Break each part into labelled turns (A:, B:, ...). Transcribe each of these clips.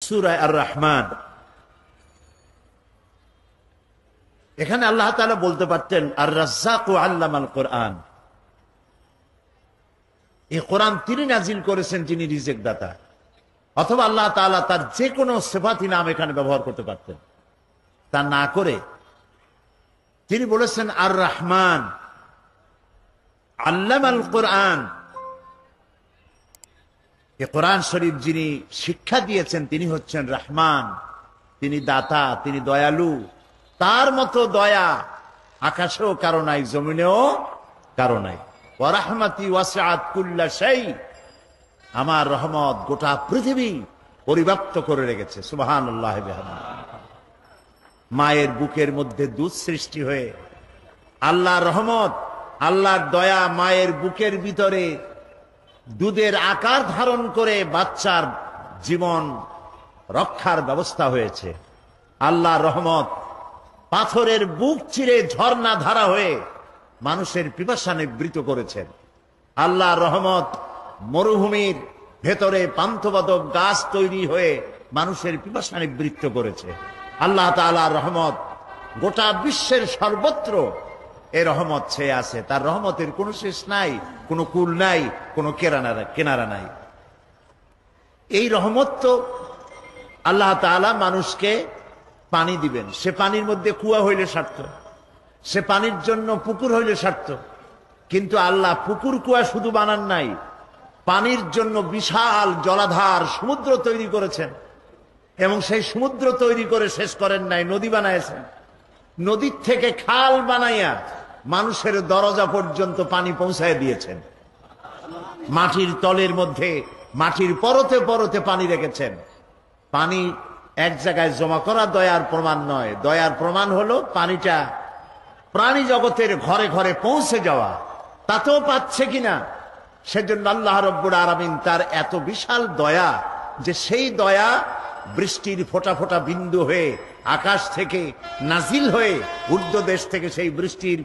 A: সূরা আর রহমান। এখানে আল্লাহ তাআলা বলতে পারতেন আর রাজ্জাকু আল্লামাল কোরআন, এই কোরআন তিনি নাজিল করেছেন, যিনি রিজিক দাতা। অথবা আল্লাহ তাআলা তার যে কোনো সিফাতি নাম এখানে ব্যবহার করতে পারতেন, তা না করে তিনি বলেছেন আর রহমান আল্লামাল কোরআন। এই কোরআন শরীফ যিনি শিক্ষা দিয়েছেন তিনি হচ্ছেন রহমান, তিনি দাতা, তিনি দয়ালু। তার মতো দয়া আকাশেও কারো নাই, জমিনেও কারো নাই। ওয়া রাহমাতি ওয়াসআত কুল্লা শাই, আমার রহমত গোটা পৃথিবী পরিব্যাপ্ত করে রেখেছে। সুবহানাল্লাহ বিহামদিহি। মায়ের বুকের মধ্যে দুধ সৃষ্টি হয়ে আল্লাহর রহমত, আল্লাহর দয়া মায়ের বুকের ভিতরে দুধের আকার ধারণ করে বাচ্চার জীবন রক্ষার ব্যবস্থা হয়েছে। আল্লাহর রহমত পাথরের বুক চিরে ঝর্ণা ধারা হয়ে মানুষের পিপাসা নিবৃত করেছেন। আল্লাহর রহমত মরুভূমির ভেতরে পান্থবাদক গাছ তৈরি হয়ে মানুষের পিপাসা নিবৃত্ত করেছে। আল্লাহ তাআলার রহমত গোটা বিশ্বের সর্বত্র এ রহমত ছেয়ে আছে। তার রহমতের কোনো শেষ নাই, কোনো কুল নাই, কোনো কেনারা নাই। এই রহমত তো আল্লাহ তাআলা মানুষকে পানি দিবেন, সে পানির মধ্যে কুয়া হইলে সার্থ, সে পানির জন্য পুকুর হইলে সার্থ। কিন্তু আল্লাহ পুকুর কুয়া শুধু বানান নাই, পানির জন্য বিশাল জলাধার সমুদ্র তৈরি করেছেন। এবং সেই সমুদ্র তৈরি করে শেষ করেন নাই, নদী বানাইছেন। নদীর থেকে খাল বানাইয়া মানুষের দরজা পর্যন্ত পানি পৌঁছায় দিয়েছেন। মাটির তলের মধ্যে মাটির পরতে পরতে পানি রেখেছেন। পানি এক জায়গায় জমা করা দয়ার প্রমাণ নয়, দয়ার প্রমাণ হলো পানিটা প্রাণী জগতের ঘরে ঘরে পৌঁছে যাওয়া, তাতেও পাচ্ছে কিনা। সেজন্য আল্লাহ রব্বুল আলামিন তার এত বিশাল দয়া যে সেই দয়া বৃষ্টির ফোঁটা ফোঁটা বিন্দু হয়ে আকাশ থেকে নাজিল হয়ে ঊর্ধ্ব দেশ থেকে সেই বৃষ্টির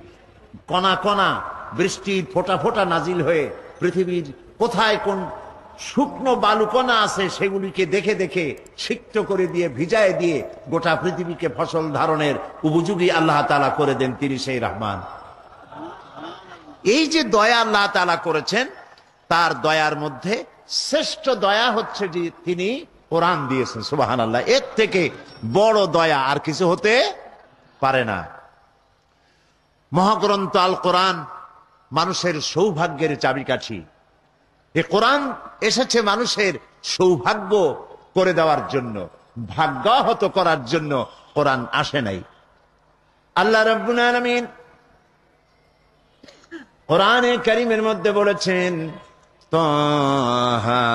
A: কণা কণা, বৃষ্টির ফোঁটা ফোঁটা নাজিল হয়ে পৃথিবীর কোথায় কোন শুকনো বালুকণা আছে সেগুলিকে দেখে দেখে সিক্ত করে দিয়ে ভিজায় দিয়ে গোটা পৃথিবীকে ফসল ধারণের উপযোগী আল্লাহ তাআলা করে দেন। তিনি সেই রহমান। এই যে দয়া আল্লাহ তাআলা করেছেন, তার দয়ার মধ্যে শ্রেষ্ঠ দয়া হচ্ছে যে তিনি কোরআন দিয়েছেন। সুবহানাল্লাহ। এর থেকে বড় দয়া আর কিছু হতে পারে না। মহাগ্রন্থ আল কোরআন মানুষের সৌভাগ্যের চাবিকাঠি। এই কোরআন এসেছে মানুষের সৌভাগ্য করে দেওয়ার জন্য, ভাগ্যাহত করার জন্য কোরআন আসে নাই। আল্লাহ রাব্বুল আলামিন কোরআনে কারীমের মধ্যে বলেছেন তাহা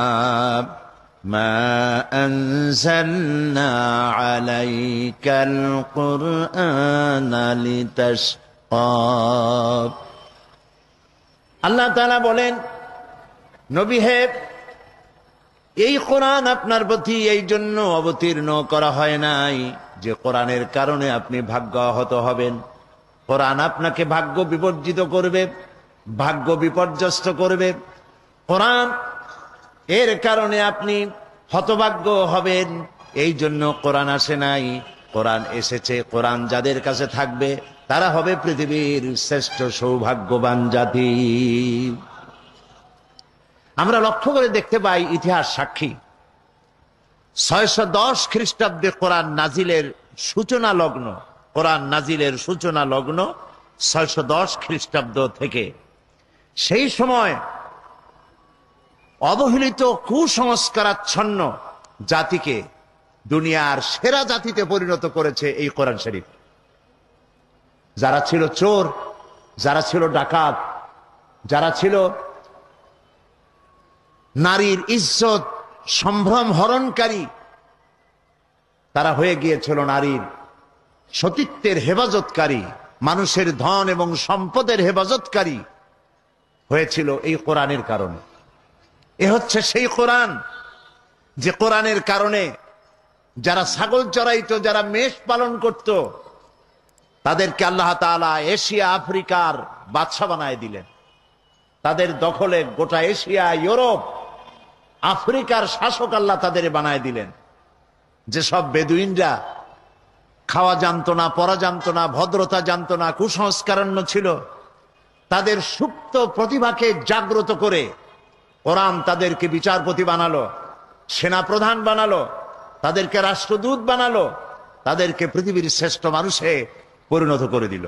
A: মা আনজালনা আলাইকাল কুরআনা লিতাশকা। আল্লাহ তাআলা বলেন, নবী হে, এই কোরআন আপনার প্রতি এই জন্য অবতীর্ণ করা হয় নাই যে কোরআনের কারণে আপনি ভাগ্যাহত হবেন। কোরআন আপনাকে ভাগ্য বিপর্জিত করবে, ভাগ্য বিপর্যস্ত করবে। কোরআন এর কারণে আপনি হতভাগ্য হবেন, এই জন্য কোরআন আসে নাই। কোরআন এসেছে, কোরআন যাদের কাছে থাকবে তারা হবে পৃথিবীর শ্রেষ্ঠ সৌভাগ্যবান জাতি। আমরা লক্ষ্য করে দেখতে পাই, ইতিহাস সাক্ষী, 610 খ্রিস্টাব্দে কোরআন নাজিলের সূচনা লগ্ন, কোরআন নাজিলের সূচনা লগ্ন 610 খ্রিস্টাব্দ থেকে। সেই সময় অবহেলিত কুসংস্কারাচ্ছন্ন জাতিকে দুনিয়ার সেরা জাতিতে পরিণত করেছে এই কোরআন শরীফ। যারা ছিল চোর, যারা ছিল ডাকাত, যারা ছিল নারীর ইজ্জত সম্ভ্রম হরণকারী, তারা হয়ে গিয়েছিল নারীর সতীত্বের হেফাজতকারী, মানুষের ধন এবং সম্পদের হেফাজতকারী হয়েছিল এই কোরআনের কারণে। এ হচ্ছে সেই কোরআন যে কোরআনের কারণে যারা ছাগল চড়াইতো, যারা মেষ পালন করত, তাদেরকে আল্লাহ তাআলা এশিয়া আফ্রিকার বাদশা বানায় দিলেন। তাদের দখলে গোটা এশিয়া, ইউরোপ, আফ্রিকার শাসক আল্লাহ তাদের বানায় দিলেন। যেসব বেদুইনরা খাওয়া জানতো না, পড়া জানতো না, ভদ্রতা জানতো না, কুসংস্কারান্য ছিল, তাদের সুপ্ত প্রতিভাকে জাগ্রত করে কোরআন তাদেরকে বিচারপতি বানালো, সেনাপ্রধান বানালো, তাদেরকে রাষ্ট্রদূত বানালো, তাদেরকে পৃথিবীর শ্রেষ্ঠ মানুষে পরিণত করে দিল।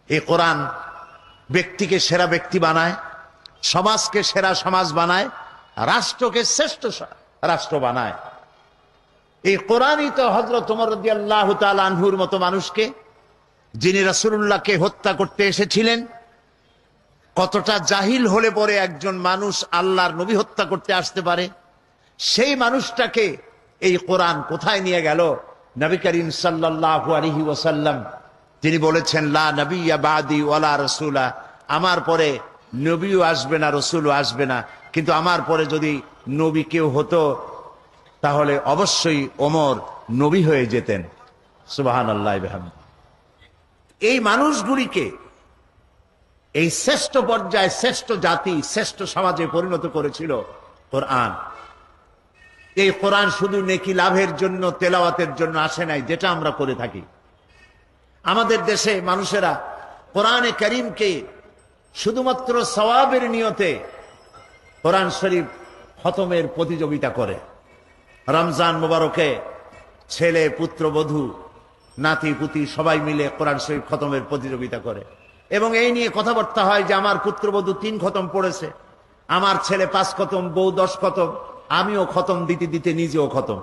A: এই কোরআন ব্যক্তিকে সেরা ব্যক্তি বানায়, সমাজকে সেরা সমাজ বানায়, রাষ্ট্রকে শ্রেষ্ঠ রাষ্ট্র বানায়। এই কোরআনই তো হযরত ওমর রাদিয়াল্লাহু তাআলা আনহুর মতো মানুষকে, যিনি রাসূলুল্লাহকে হত্যা করতে এসেছিলেন, কতটা জাহিল হলে পরে একজন মানুষ আল্লাহর নবী হত্যা করতে আসতে পারে, সেই মানুষটাকে এই কোরআন কোথায় নিয়ে গেল? নবী করিম সাল্লাল্লাহু আলাইহি ওয়াসাল্লাম তিনি বলেছেন, লা নবিয়্যা বাদি ওয়ালা রাসূলা, আমার পরে নবীও আসবে না, রাসূলও আসবে না, কিন্তু আমার পরে যদি নবী কেউ হতো তাহলে অবশ্যই ওমর নবী হয়ে যেতেন। সুবহানাল্লাহি ওয়া বিহামদিহি। এই মানুষগুলিকে এই শ্রেষ্ঠ পর্যায়ে, শ্রেষ্ঠ জাতি, শ্রেষ্ঠ সমাজে পরিণত করেছিল কোরআন। এই কোরআন শুধু নেকি লাভের জন্য, তেলাওয়াতের জন্য আসে নাই, যেটা আমরা করে থাকি। আমাদের দেশে মানুষেরা কোরআনে কারীমকে শুধুমাত্র সওয়াবের নিয়তে কোরআন শরীফ খতমের প্রতিযোগিতা করে। রমজান মুবারকে ছেলে, পুত্রবধূ, নাতি পুতি সবাই মিলে কোরআন শরীফ খতমের প্রতিযোগিতা করে, এবং এই নিয়ে কথাবার্তা হয় যে আমার পুত্রবধূ 3 খতম পড়েছে, আমার ছেলে 5 খতম, বউ 10 খতম, আমিও খতম দিতে দিতে নিজেও খতম।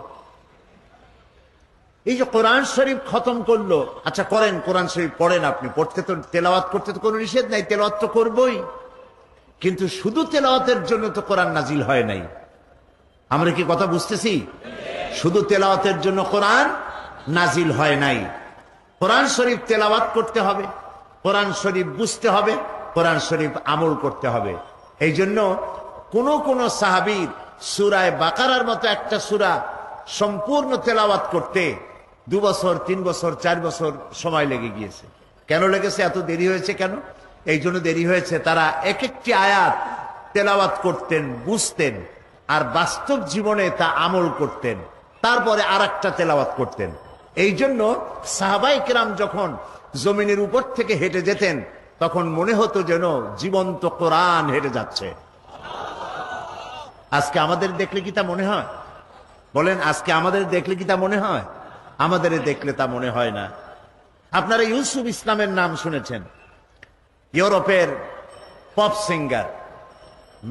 A: এই যে কোরআন শরীফ খতম করলো, আচ্ছা করেন, কোরআন শরীফ পড়েন, আপনি পড়তে তো, তেলাওয়াত করতে তো কোনো নিষেধ নাই, তেলাওয়াত তো করবই, কিন্তু শুধু তেলাওয়াতের জন্য তো কোরআন নাজিল হয় নাই। আমরা কি কথা বুঝতেছি? শুধু তেলাওয়াতের জন্য কোরআন নাজিল হয় নাই। কোরআন শরীফ তেলাওয়াত করতে হবে, কোরআন শরীফ বুঝতে হবে, কোরআন শরীফ আমল করতে হবে। এই জন্য কোন সাহাবীর সূরা বাকারার মতো একটা সূরা সম্পূর্ণ তেলাওয়াত করতে 2 বছর, 3 বছর, 4 বছর সময় লেগে গিয়েছে। কেন লেগেছে? এত দেরি হয়েছে কেন? এই জন্য দেরি হয়েছে, তারা এক একটি আয়াত তেলাওয়াত করতেন, বুঝতেন, আর বাস্তব জীবনে তা আমল করতেন, তারপরে আরেকটা তেলাওয়াত করতেন। এই জন্য সাহাবায়ে কেরাম যখন জমিনের উপর থেকে হেঁটে যেতেন, তখন মনে হতো যেন জীবন্ত কোরআন হেঁটে যাচ্ছে। আজকে আমাদের দেখলে কি তা মনে হয়? বলেন, আজকে আমাদের দেখলে কি তা মনে হয়? আমাদের দেখলে তা মনে হয় না। আপনারা ইউসুফ ইসলামের নাম শুনেছেন, ইউরোপের পপ সিঙ্গার,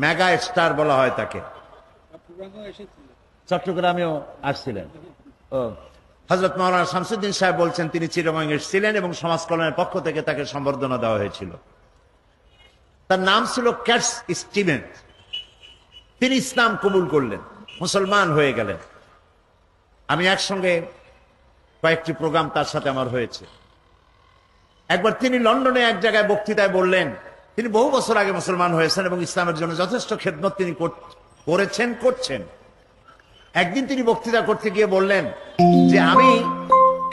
A: মেগা স্টার বলা হয় তাকে। চট্টগ্রামেও আসছিলেন। ও, হযরত মাওলানা শামসুদ্দিন সাহেব বলছেন তিনি চিরমঙ্গে এসেছিলেন এবং সমাজ কল্যাণের পক্ষ থেকে তাকে সম্বর্ধনা দেওয়া হয়েছিল। তার নাম ছিল ক্যাটস স্টিভেন। তিনি ইসলাম কবুল করলেন, মুসলমান হয়ে গেলেন। আমি একসঙ্গে কয়েকটি প্রোগ্রাম তার সাথে আমার হয়েছে। একবার তিনি লন্ডনে এক জায়গায় বক্তৃতায় বললেন, তিনি বহু বছর আগে মুসলমান হয়েছেন এবং ইসলামের জন্য যথেষ্ট খেদমত তিনি করেছেন, করছেন। একদিন তিনি বক্তৃতা করতে গিয়ে বললেন যে আমি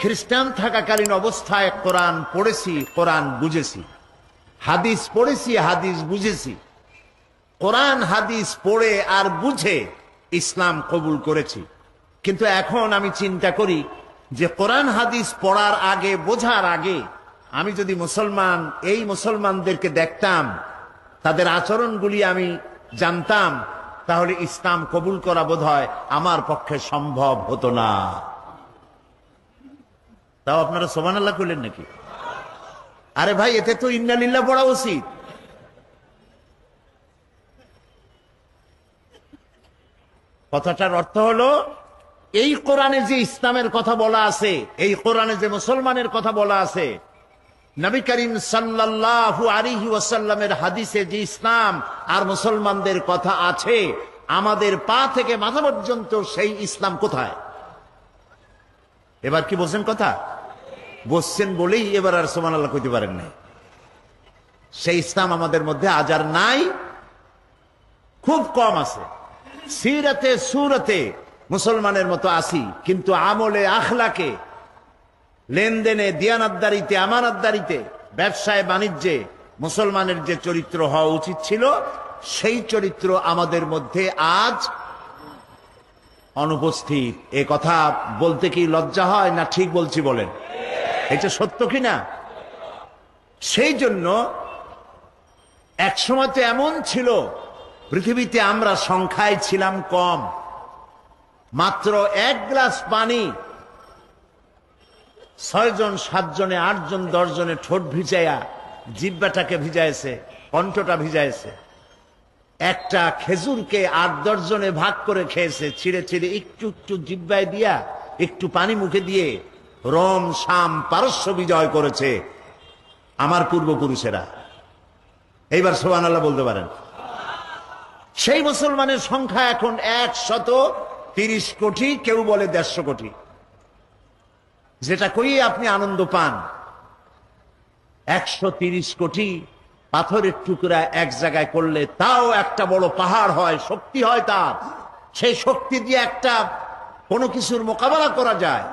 A: খ্রিস্টান থাকাকালীন অবস্থায় কোরআন পড়েছি, কোরআন বুঝেছি, হাদিস পড়েছি, হাদিস বুঝেছি, কোরআন হাদিস পড়ে আর বুঝে ইসলাম কবুল করেছি। কিন্তু এখন আমি চিন্তা করি যে কোরআন হাদিস পড়ার আগে, বোঝার আগে আমি যদি মুসলমান, এই মুসলমানদেরকে দেখতাম, তাদের আচরণগুলি আমি জানতাম, তাহলে ইসলাম কবুল করা বোধহয় আমার পক্ষে সম্ভব হতো না। তাও আপনারা সুবহানাল্লাহ করলেন নাকি? আরে ভাই, এতে তো ইন্না লিল্লাহ পড়া উচিত। কথাটার অর্থ হলো, এই কোরআনে যে ইসলামের কথা বলা আছে, এই কোরআনে যে মুসলমানের কথা বলা আছে, নবী করিম সাল্লাল্লাহু আলাইহি ওয়াসাল্লামের হাদিসে যে ইসলাম আর মুসলমানদের কথা আছে, আমাদের পা থেকে মাথা পর্যন্ত সেই ইসলাম কোথায়? এবার কি বলছেন কথা? বলছেন বলেই এবার আর সুবহানাল্লাহ কইতে পারেন না। সেই ইসলাম আমাদের মধ্যে আজ আর নাই, খুব কম আছে। সিরাতে সুরতে মুসলমানের মতো আসি, কিন্তু আমলে, আখলাকে, লেনদেনে, দিয়ানাতদারিতে, আমানতদারিতে, ব্যবসায় বাণিজ্যে মুসলমানের যে চরিত্র হওয়া উচিত ছিল, সেই চরিত্র আমাদের মধ্যে আজ অনুপস্থিত। এ কথা বলতে কি লজ্জা হয় না ঠিক বলছি বলেন? এটা সত্য কি না? সেই জন্য একসময় তো এমন ছিল পৃথিবীতে আমরা সংখ্যায় ছিলাম কম, মাত্র 1 গ্লাস পানি 6 জন 7 জনে 8 জন 10 জনে ঠোঁট ভিজাইয়া জিহ্বাটাকে ভিজাইছে, কণ্ঠটা ভিজাইছে। একটা খেজুরকে 8-10 জনে ভাগ করে খেয়েছে, ছিঁড়ে ছিঁড়ে একটু একটু জিহ্বায় দিয়া একটু পানি মুখে দিয়ে রোম শাম পারস্য বিজয় করেছে আমার পূর্বপুরুষেরা। এইবার সুবহানাল্লাহ বলতে পারেন? সেই মুসলমানের সংখ্যা এখন 130 কোটি, কেউ বলে 150 কোটি। যেটা কইয়ে আপনি আনন্দ পান। 130 কোটি পাথরের টুকরা এক জায়গায় করলে তাও একটা বড় পাহাড় হয়, শক্তি হয় তার। সেই শক্তি দিয়ে একটা কোনো কিছুর মোকাবেলা করা যায়।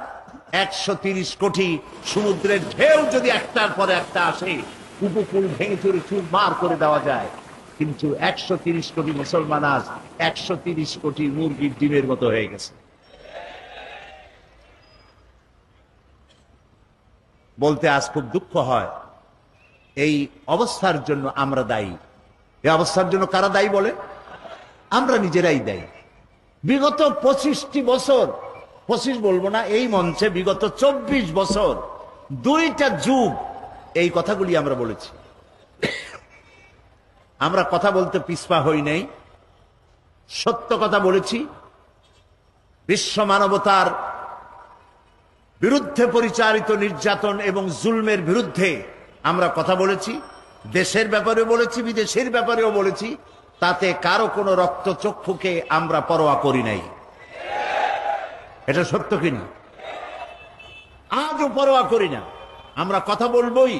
A: 130 কোটি সমুদ্রের ঢেউ যদি একটার পরে একটা আসে, উপকূল ভেঙে চুরে চুরমার করে দেওয়া যায়। কিন্তু 130 কোটি মুসলমান আজ 130 কোটি মুরগির ডিমের মতো হয়ে গেছে। বলতে আজ খুব দুঃখ হয়। এই অবস্থার জন্য আমরা দায়ী। এই অবস্থার জন্য কারা দায়ী বলে? আমরা নিজেরাই দায়ী। বিগত 25টি বছর, 25 বলবো না, এই মঞ্চে বিগত 24 বছর, 2টা যুগ এই কথাগুলি আমরা বলেছি। আমরা কথা বলতে পিছপা হই নাই, সত্য কথা বলেছি। বিশ্ব মানবতার বিরুদ্ধে পরিচালিত নির্যাতন এবং জুলমের বিরুদ্ধে আমরা কথা বলেছি। দেশের ব্যাপারেও বলেছি, বিদেশের ব্যাপারেও বলেছি। তাতে কারো কোনো রক্তচক্ষুকে আমরা পরোয়া করি নাই। এটা সত্য কিনা? আজও পরোয়া করি না। আমরা কথা বলবোই।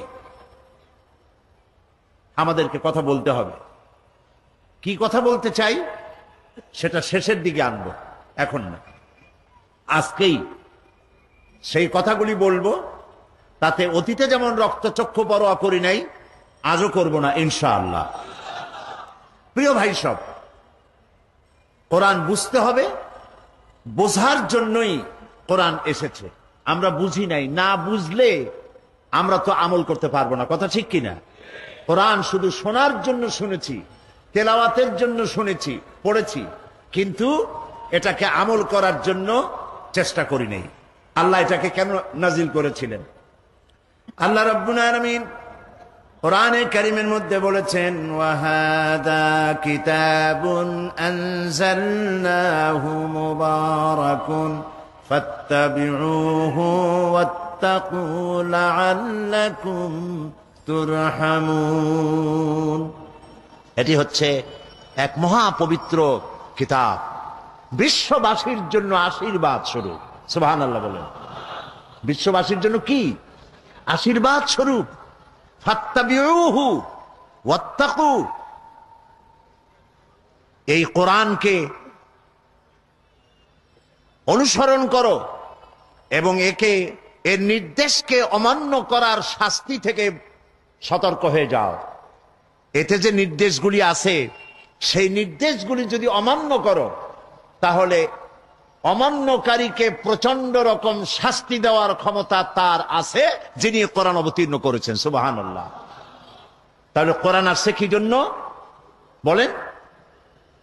A: আমাদেরকে কথা বলতে হবে। কি কথা বলতে চাই সেটা শেষের দিকে আনবো, এখন না। আজকেই সেই কথাগুলি বলবো। তাতে অতীতে যেমন রক্তচক্ষু পরোয়া করি নাই, আজও করব না ইনশাআল্লাহ। প্রিয় ভাই সব, কোরআন বুঝতে হবে। বোঝার জন্যই কোরআন এসেছে। আমরা বুঝি নাই, না বুঝলে আমরা তো আমল করতে পারবো না। কথা ঠিক কিনা? কোরআন শুধু শোনার জন্য শুনেছি, তেলাওয়াতের জন্য শুনেছি, পড়েছি, কিন্তু এটাকে আমল করার জন্য চেষ্টা করি নাই। আল্লাহ এটাকে কেন নাজিল করেছিলেন? আল্লাহ রাব্বুল আলামিন কোরআনে কারীমের মধ্যে বলেছেন, ওয়াহাদা কিতাবুন আনজালনাহু মুবারাকুন ফাত্তাবিউহু ওয়াত্তাকু লাআল্লাকুম তুরহামুন। এটি হচ্ছে এক মহা পবিত্র কিতাব, বিশ্ববাসীর জন্য আশীর্বাদ স্বরূপ। সুবহানাল্লাহ বলেন। বিশ্ববাসীর জন্য কি আশীর্বাদ স্বরূপ? ফাত্তাবিউহু ওয়াত্তাকু। এই কোরআনকে অনুসরণ করো এবং এর নির্দেশকে অমান্য করার শাস্তি থেকে সতর্ক হয়ে যাও। এতে যে নির্দেশগুলি আছে, সেই নির্দেশগুলি যদি অমান্য করো, তাহলে অমান্যকারীকে প্রচন্ড রকম শাস্তি দেওয়ার ক্ষমতা তার আছে, যিনি কোরআন অবতীর্ণ করেছেন। সুবহানাল্লাহ। তাহলে কোরআন আসছে কি জন্য বলেন?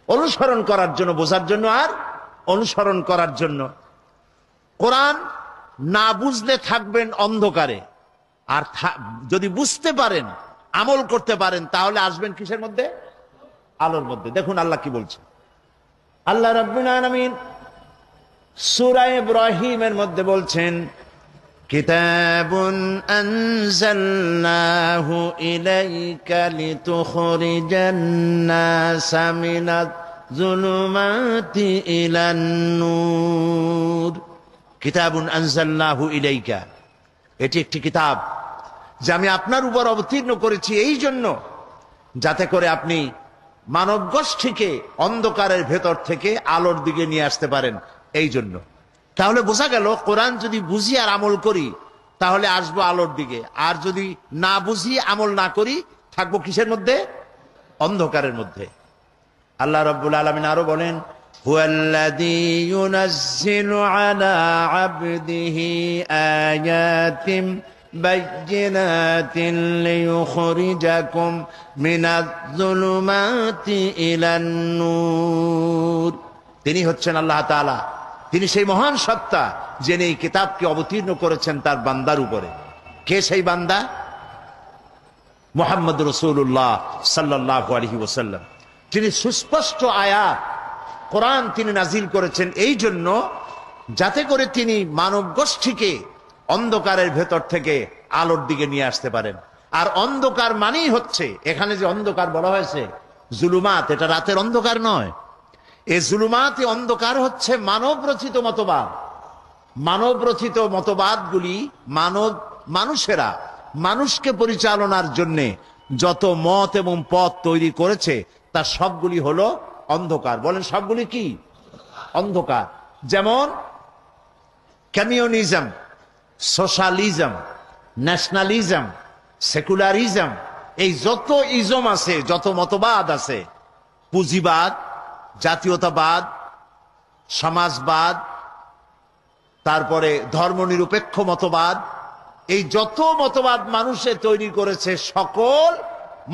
A: অনুসরণ করার জন্য, বোঝার জন্য আর অনুসরণ করার জন্য। কোরআন না বুঝলে থাকবেন অন্ধকারে, আর যদি বুঝতে পারেন, আমল করতে পারেন, তাহলে আসবেন কিসের মধ্যে? আলোর মধ্যে। দেখুন আল্লাহ কি বলছেন। আল্লাহ রাব্বুল আলামিন সূরা ইব্রাহিমের মধ্যে বলছেন, কিতাবুন আনজালনাহু ইলাইকা লিতুখরিজান নাসা মিনাজ যুলুমাতি ইলান নূর। কিতাবুন আনজালনাহু ইলাইকা, এটি একটি কিতাব যা আমি আপনার উপর অবতীর্ণ করেছি এই জন্য, যাতে করে আপনি মানব গোষ্ঠীকে অন্ধকারের ভেতর থেকে আলোর দিকে নিয়ে আসতে পারেন। এই জন্য তাহলে বোঝা গেল, কোরআন যদি বুঝি আর আমল করি তাহলে আসবো আলোর দিকে, আর যদি না বুঝি আমল না করি থাকবো কিসের মধ্যে? অন্ধকারের মধ্যে। আল্লাহ রাব্বুল আলামিন আরো বলেন, হুয়াল্লাযী ইউনাজ্জিলু আলা আবদিহি আয়াতিন বায়্যিনাতিন লিইখরিজাকুম মিনাজ-যুলুমাতি ইলান নূর। তিনি হচ্ছেন আল্লাহ তাআলা, তিনি সেই মহান সত্তা যিনি এই কিতাবকে অবতীর্ণ করেছেন তার বান্দার উপরে। কে সেই বান্দা? মুহাম্মদ রাসূলুল্লাহ সাল্লাল্লাহু আলাইহি ওয়াসাল্লাম। তিনি সুস্পষ্ট আয়াত কোরআন তিনি নাজিল করেছেন এই জন্য যাতে করে তিনি মানব গোষ্ঠীকে অন্ধকারের ভেতর থেকে আলোর দিকে নিয়ে আসতে পারেন। আর অন্ধকার মানেই হচ্ছে, এখানে যে অন্ধকার বলা হয়েছে জুলুমাত, এটা রাতের অন্ধকার নয়। এই জুলুমাতে অন্ধকার হচ্ছে মানব রচিত মতবাদ। মানব রচিত মতবাদগুলি মানুষেরা মানুষকে পরিচালনার জন্য যত মত এবং পথ তৈরি করেছে তার সবগুলি হলো অন্ধকার। বলেন সবগুলি কি? অন্ধকার। যেমন কমিউনিজম, সোশ্যালিজম, ন্যাশনালিজম, সেকুলারিজম, এই যত ইজম আছে, যত মতবাদ আছে, পুঁজিবাদ, জাতীয়তাবাদ, সমাজবাদ, তারপরে ধর্মনিরপেক্ষ মতবাদ, এই যত মতবাদ মানুষে তৈরি করেছে সকল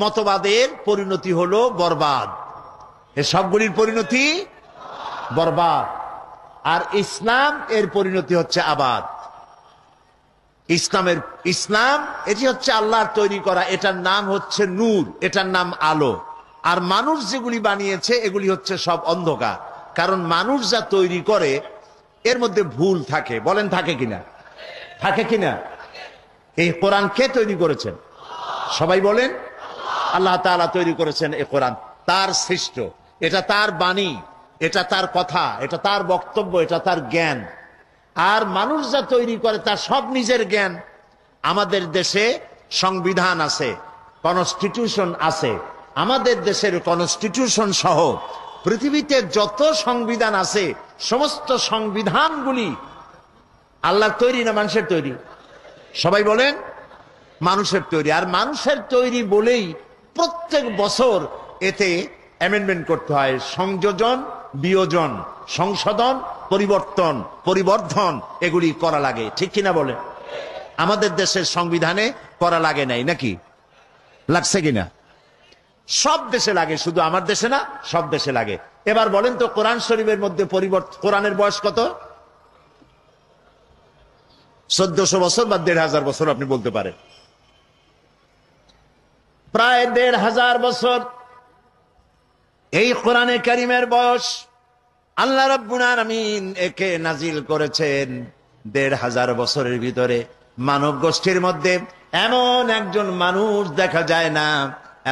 A: মতবাদের পরিণতি হলো বরবাদ। এই সবগুলির পরিণতি বরবাদ। আর ইসলাম এর পরিণতি হচ্ছে আবাদ। ইসলাম এটি হচ্ছে আল্লাহর তৈরি করা, এটার নাম হচ্ছে নূর, এটার নাম আলো। আর মানুষ যেগুলি বানিয়েছে এগুলি হচ্ছে সব অন্ধকার। কারণ মানুষ যা তৈরি করে এর মধ্যে ভুল থাকে। বলেন থাকে কিনা? থাকে কিনা? এই কোরআন কে তৈরি করেছেন? সবাই বলেন আল্লাহ তাআলা তৈরি করেছেন। এই কোরআন তার সৃষ্ট, এটা তার বাণী, এটা তার কথা, এটা তার বক্তব্য, এটা তার জ্ঞান। আর মানুষ যা তৈরি করে তার সব নিজের জ্ঞান। আমাদের দেশে সংবিধান আছে, কনস্টিটিউশন আছে। আমাদের দেশের কনস্টিটিউশন সহ পৃথিবীতে যত সংবিধান আছে সমস্ত সংবিধানগুলি আল্লাহর তৈরি না মানুষের তৈরি? সবাই বলেন মানুষের তৈরি। আর মানুষের তৈরি বলেই প্রত্যেক বছর এতে অ্যামেন্ডমেন্ট করতে হয়, সংযোজন, বিয়োজন, সংশোধন, পরিবর্তন, পরিবর্ধন এগুলি করা লাগে। ঠিক কিনা বলে? আমাদের দেশের সংবিধানে করা লাগে নাই নাকি? লাগছে কিনা? সব দেশে লাগে, শুধু আমার দেশে না, সব দেশে লাগে। এবার বলেন তো কোরআন শরীফের মধ্যে কোরআনের বয়স কত? 1400 বছর বা 1500 বছর আপনি বলতে পারেন। প্রায় 1500 বছর এই কোরআনে কারীমের বয়স। আল্লাহ রাব্বুল আলামিন একে নাজিল করেছেন 1500 বছরের ভিতরে। মানব গোষ্ঠীর মধ্যে এমন একজন মানুষ দেখা যায় না,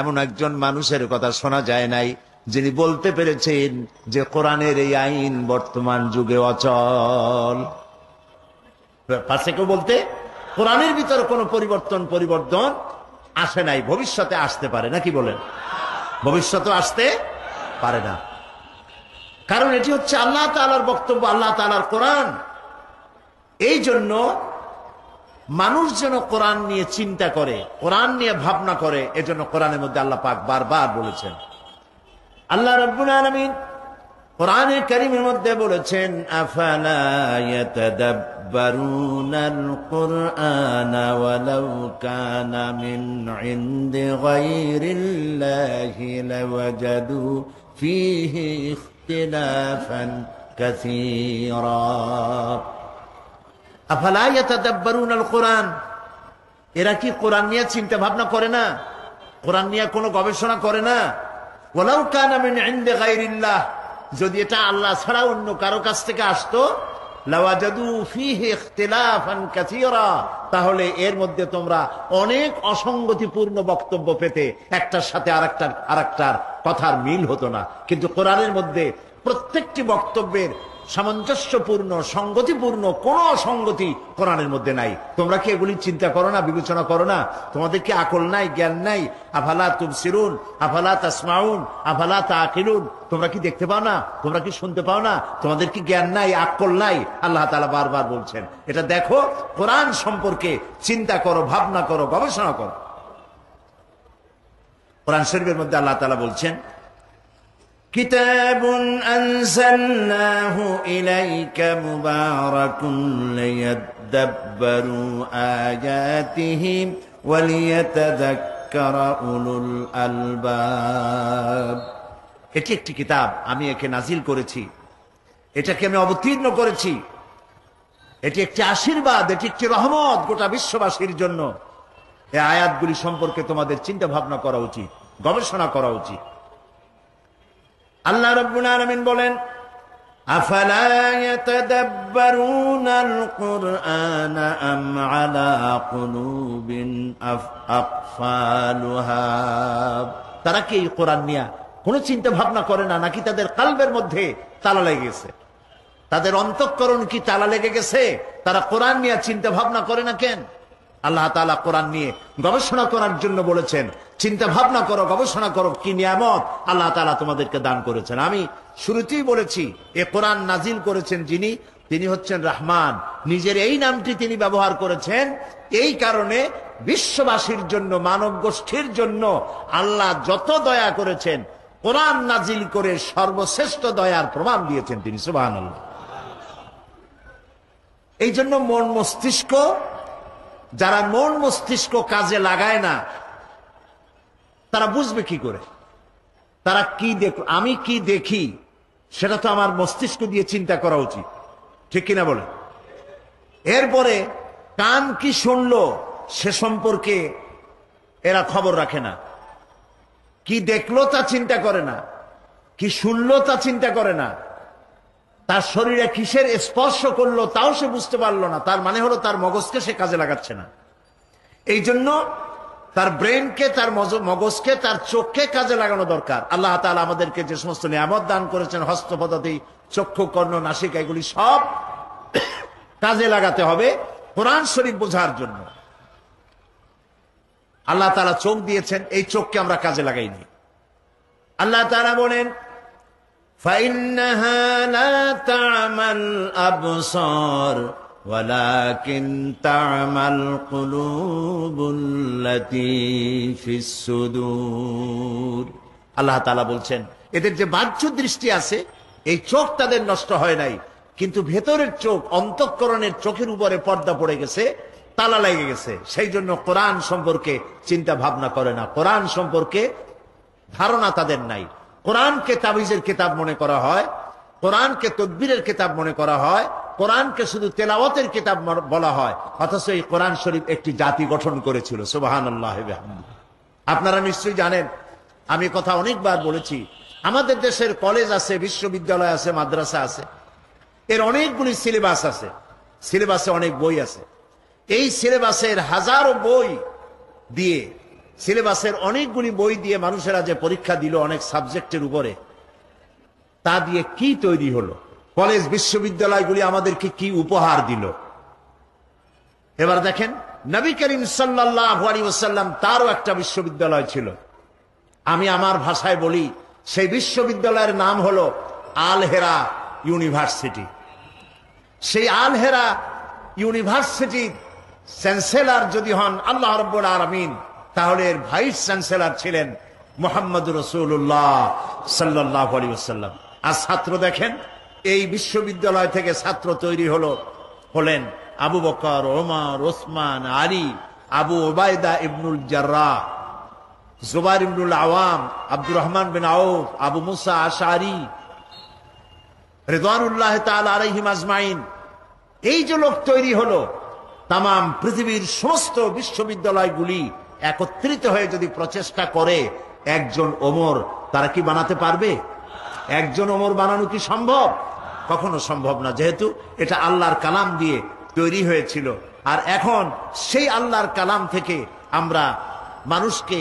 A: এমন একজন মানুষের কথা শোনা যায় নাই যিনি বলতে পেরেছেন যে কোরআনের এই আইন বর্তমান যুগে অচল। পাশে কেউ বলতে কোরআনের ভিতরে কোনো পরিবর্তন আসে নাই, ভবিষ্যতে আসতে পারে নাকি? বলেন ভবিষ্যতে আসতে পারে না, কারণ এটি হচ্ছে আল্লাহ তাআলার বক্তব্য, আল্লাহ তাআলার কোরআন। এই জন্য মানুষ যেন কোরআন নিয়ে চিন্তা করে, কোরআন নিয়ে ভাবনা করে, এজন্য কোরআনের মধ্যে আল্লাহ পাক বারবার বলেছেন। আল্লাহ রাব্বুল আলামিন কোরআনে কারীমের মধ্যে বলেছেন আফালা ইয়াতাদাব্বারুনাল কুরআনা ওয়ালাউ কানা মিন ইনদি গায়রিল্লাহি লাওয়াজাদু ফীহি ইখতিলাফান কাসীরা। আফালা ইয়াতাদাব্বারুনাল কুরআন, এরা কি কোরআন নিয়ে চিন্তা ভাবনা করে না? কোরআন নিয়ে কোনো গবেষণা করে না? ওয়ালাউ কানা মিন ইনদি গায়রিল্লাহ, যদি এটা আল্লাহ ছাড়া অন্য কারো কাছ থেকে আসতো, লাওয়াজাদু ফীহি ইখতিলাফান কাসীরা, তাহলে এর মধ্যে তোমরা অনেক অসঙ্গতিপূর্ণ বক্তব্য পেতে, একটার সাথে আরেকটার কথার মিল হতো না। কিন্তু কোরআনের মধ্যে প্রত্যেকটি বক্তব্যের সামঞ্জস্যপূর্ণ, সঙ্গতিপূর্ণ, কোন অসঙ্গতি কোরআনের মধ্যে নাই। তোমরা কি এগুলি চিন্তা করো না, বিবেচনা করো না? তোমাদের কি আকল নাই, জ্ঞান নাই? আফালা তুবসিরুন আফালা তাসমাউন আফালা তাআকিলুন, তোমরা কি দেখতে পাও না? তোমরা কি শুনতে পাও না? তোমাদের কি জ্ঞান নাই, আকল নাই? আল্লাহ তাআলা বারবার বলছেন এটা দেখো, কোরআন সম্পর্কে চিন্তা করো, ভাবনা করো, গবেষণা করো। কোরআন শরীফের মধ্যে আল্লাহ তাআলা বলছেন কিতাবুন আনজালনাহু ইলাইকা মুবারাকুন লিয়াদাব্বারু আয়াতিহি ওয়া লিয়াতাযাক্কারা উলুল আলবাব। এটি একটি কিতাব, আমি একে নাজিল করেছি, এটাকে আমি অবতীর্ণ করেছি, এটি একটি আশীর্বাদ, এটি একটি রহমত গোটা বিশ্ববাসীর জন্য। এই আয়াতগুলি সম্পর্কে তোমাদের চিন্তা ভাবনা করা উচিত, গবেষণা করা উচিত। আল্লাহ রাব্বুল আলামিন বলেন, আফালা ইয়াতাদাব্বারুনাল কুরআনা আম আলা কুলুবিন আকফালুহা। তারা কি এই কোরআন নিয়ে কোনো চিন্তা ভাবনা করে না, নাকি তাদের কালবের মধ্যে তালা লেগে গেছে? তাদের অন্তঃকরণ কি তালা লেগে গেছে? তারা কোরআন নিয়ে চিন্তা ভাবনা করে না কেন? আল্লাহ তাআলা কোরআন নিয়ে গবেষণা করার জন্য বলেছেন, চিন্তা ভাবনা করো, গবেষণা করো, কি নিয়ামত আল্লাহ তাআলা তোমাদেরকে দান করেছেন। আমি শুরুতেই বলেছি, এ কোরআন নাজিল করেছেন যিনি, তিনি হচ্ছেন রহমান। নিজের এই নামটি তিনি ব্যবহার করেছেন, এই কারণে বিশ্ববাসীর জন্য, মানব গোষ্ঠীর জন্য আল্লাহ যত দয়া করেছেন, কোরআন নাজিল করে সর্বশ্রেষ্ঠ দয়ার প্রমাণ দিয়েছেন তিনি। সুবহানাল্লাহ। এই জন্য মন মস্তিষ্ক, যারা মন মস্তিষ্ক কাজে লাগায় না, তারা বুঝবে কি করে? তারা কি দেখ, আমি কি দেখি সেটা তো আমার মস্তিষ্ক দিয়ে চিন্তা করা উচিত, ঠিক কিনা বলে? এরপরে কান কি শুনলো সে সম্পর্কে এরা খবর রাখে না। কি দেখলো তা চিন্তা করে না, কি শুনলো তা চিন্তা করে না, তার শরীরে কিসের স্পর্শ করলো তাও সে বুঝতে পারলো না। তার মানে হলো তার মগজকে সে কাজে লাগাচ্ছে না। এই জন্য তার ব্রেনকে, তার মগজকে, তার চোখকে কাজে লাগানো দরকার। আল্লাহ তাআলা আমাদেরকে যে সমস্ত নিয়ামত দান করেছেন, হস্তপদাদি, চক্ষু, কর্ণ, নাসিকা, এগুলি সব কাজে লাগাতে হবে কোরআন শরীফ বোঝার জন্য। আল্লাহ তাআলা চোখ দিয়েছেন, এই চোখকে আমরা কাজে লাগাইনি। আল্লাহ তাআলা বলেন, فإنها لا تعمى الأبصار ولكن تعمى القلوب التي في الصدور। আল্লাহ তাআলা বলছেন, এদের যে বাহ্য দৃষ্টি আছে, এই চোখ তাদের নষ্ট হয় নাই, কিন্তু ভেতরের চোখ, অন্তঃকরণের চোখের উপরে পর্দা পড়ে গেছে, তালা লেগে গেছে। সেই জন্য কোরআন সম্পর্কে চিন্তা ভাবনা করে না, কোরআন সম্পর্কে ধারণা তাদের নাই। কোরআনকে তাবিজের কিতাব মনে করা হয়, কোরআনকে তদবিরের কিতাব মনে করা হয়, কোরআনকে শুধু তেলাওয়াতের কিতাব বলা হয়, অথচ এই কোরআন শরীফ একটি জাতি গঠন করেছিল। সুবহানাল্লাহি ওয়া বিহামদিহি। আপনারা নিশ্চয়ই জানেন, আমি কথা অনেকবার বলেছি, আমাদের দেশের কলেজ আছে, বিশ্ববিদ্যালয় আছে, মাদ্রাসা আছে, এর অনেকগুলি সিলেবাস আছে, সিলেবাসে অনেক বই আছে। এই সিলেবাসের হাজারো বই দিয়ে, সিলেবাসের অনেকগুলি বই দিয়ে মানুষেরা যে পরীক্ষা দিল অনেক সাবজেক্টের উপরে, তা দিয়ে কি তৈরি হলো? কলেজ বিশ্ববিদ্যালয়গুলি আমাদেরকে কি উপহার দিল? এবার দেখেন, নবী করিম সাল্লাল্লাহু আলাইহি ওয়াসাল্লাম, তারও একটা বিশ্ববিদ্যালয় ছিল। আমি আমার ভাষায় বলি, সেই বিশ্ববিদ্যালয়ের নাম হলো আল হেরা ইউনিভার্সিটি। সেই আল হেরা ইউনিভার্সিটির চ্যান্সেলর যদি হন আল্লাহ রাব্বুল আলামিন, তাহলে এর ভাইস চ্যান্সেলর ছিলেন মুহাম্মদুর রাসূলুল্লাহ সাল্লাল্লাহু আলাইহি ওয়াসাল্লাম। আর ছাত্র দেখেন, এই বিশ্ববিদ্যালয় থেকে ছাত্র তৈরি হলেন আবু বকর, ওমর, ওসমান, আলী, আবু ওবায়দা ইবনুল জাররাহ, জুবাইর ইবনুল আওয়াম, আব্দুর রহমান বিন আউফ, আবু মুসা আশআরী রিদওয়ানুল্লাহ তাআলা আলাইহিম আজমাইন। এই যে লোক তৈরি হলো, তাম পৃথিবীর সমস্ত বিশ্ববিদ্যালয়গুলি একত্রিত হয়ে যদি প্রচেষ্টা করে, একজন ওমর তারা কি বানাতে পারবে? একজন ওমর বানানো কি সম্ভব? কখনো সম্ভব না, যেহেতু এটা আল্লাহর কালাম দিয়ে তৈরি হয়েছিল। আর এখন সেই আল্লাহর কালাম থেকে আমরা মানুষকে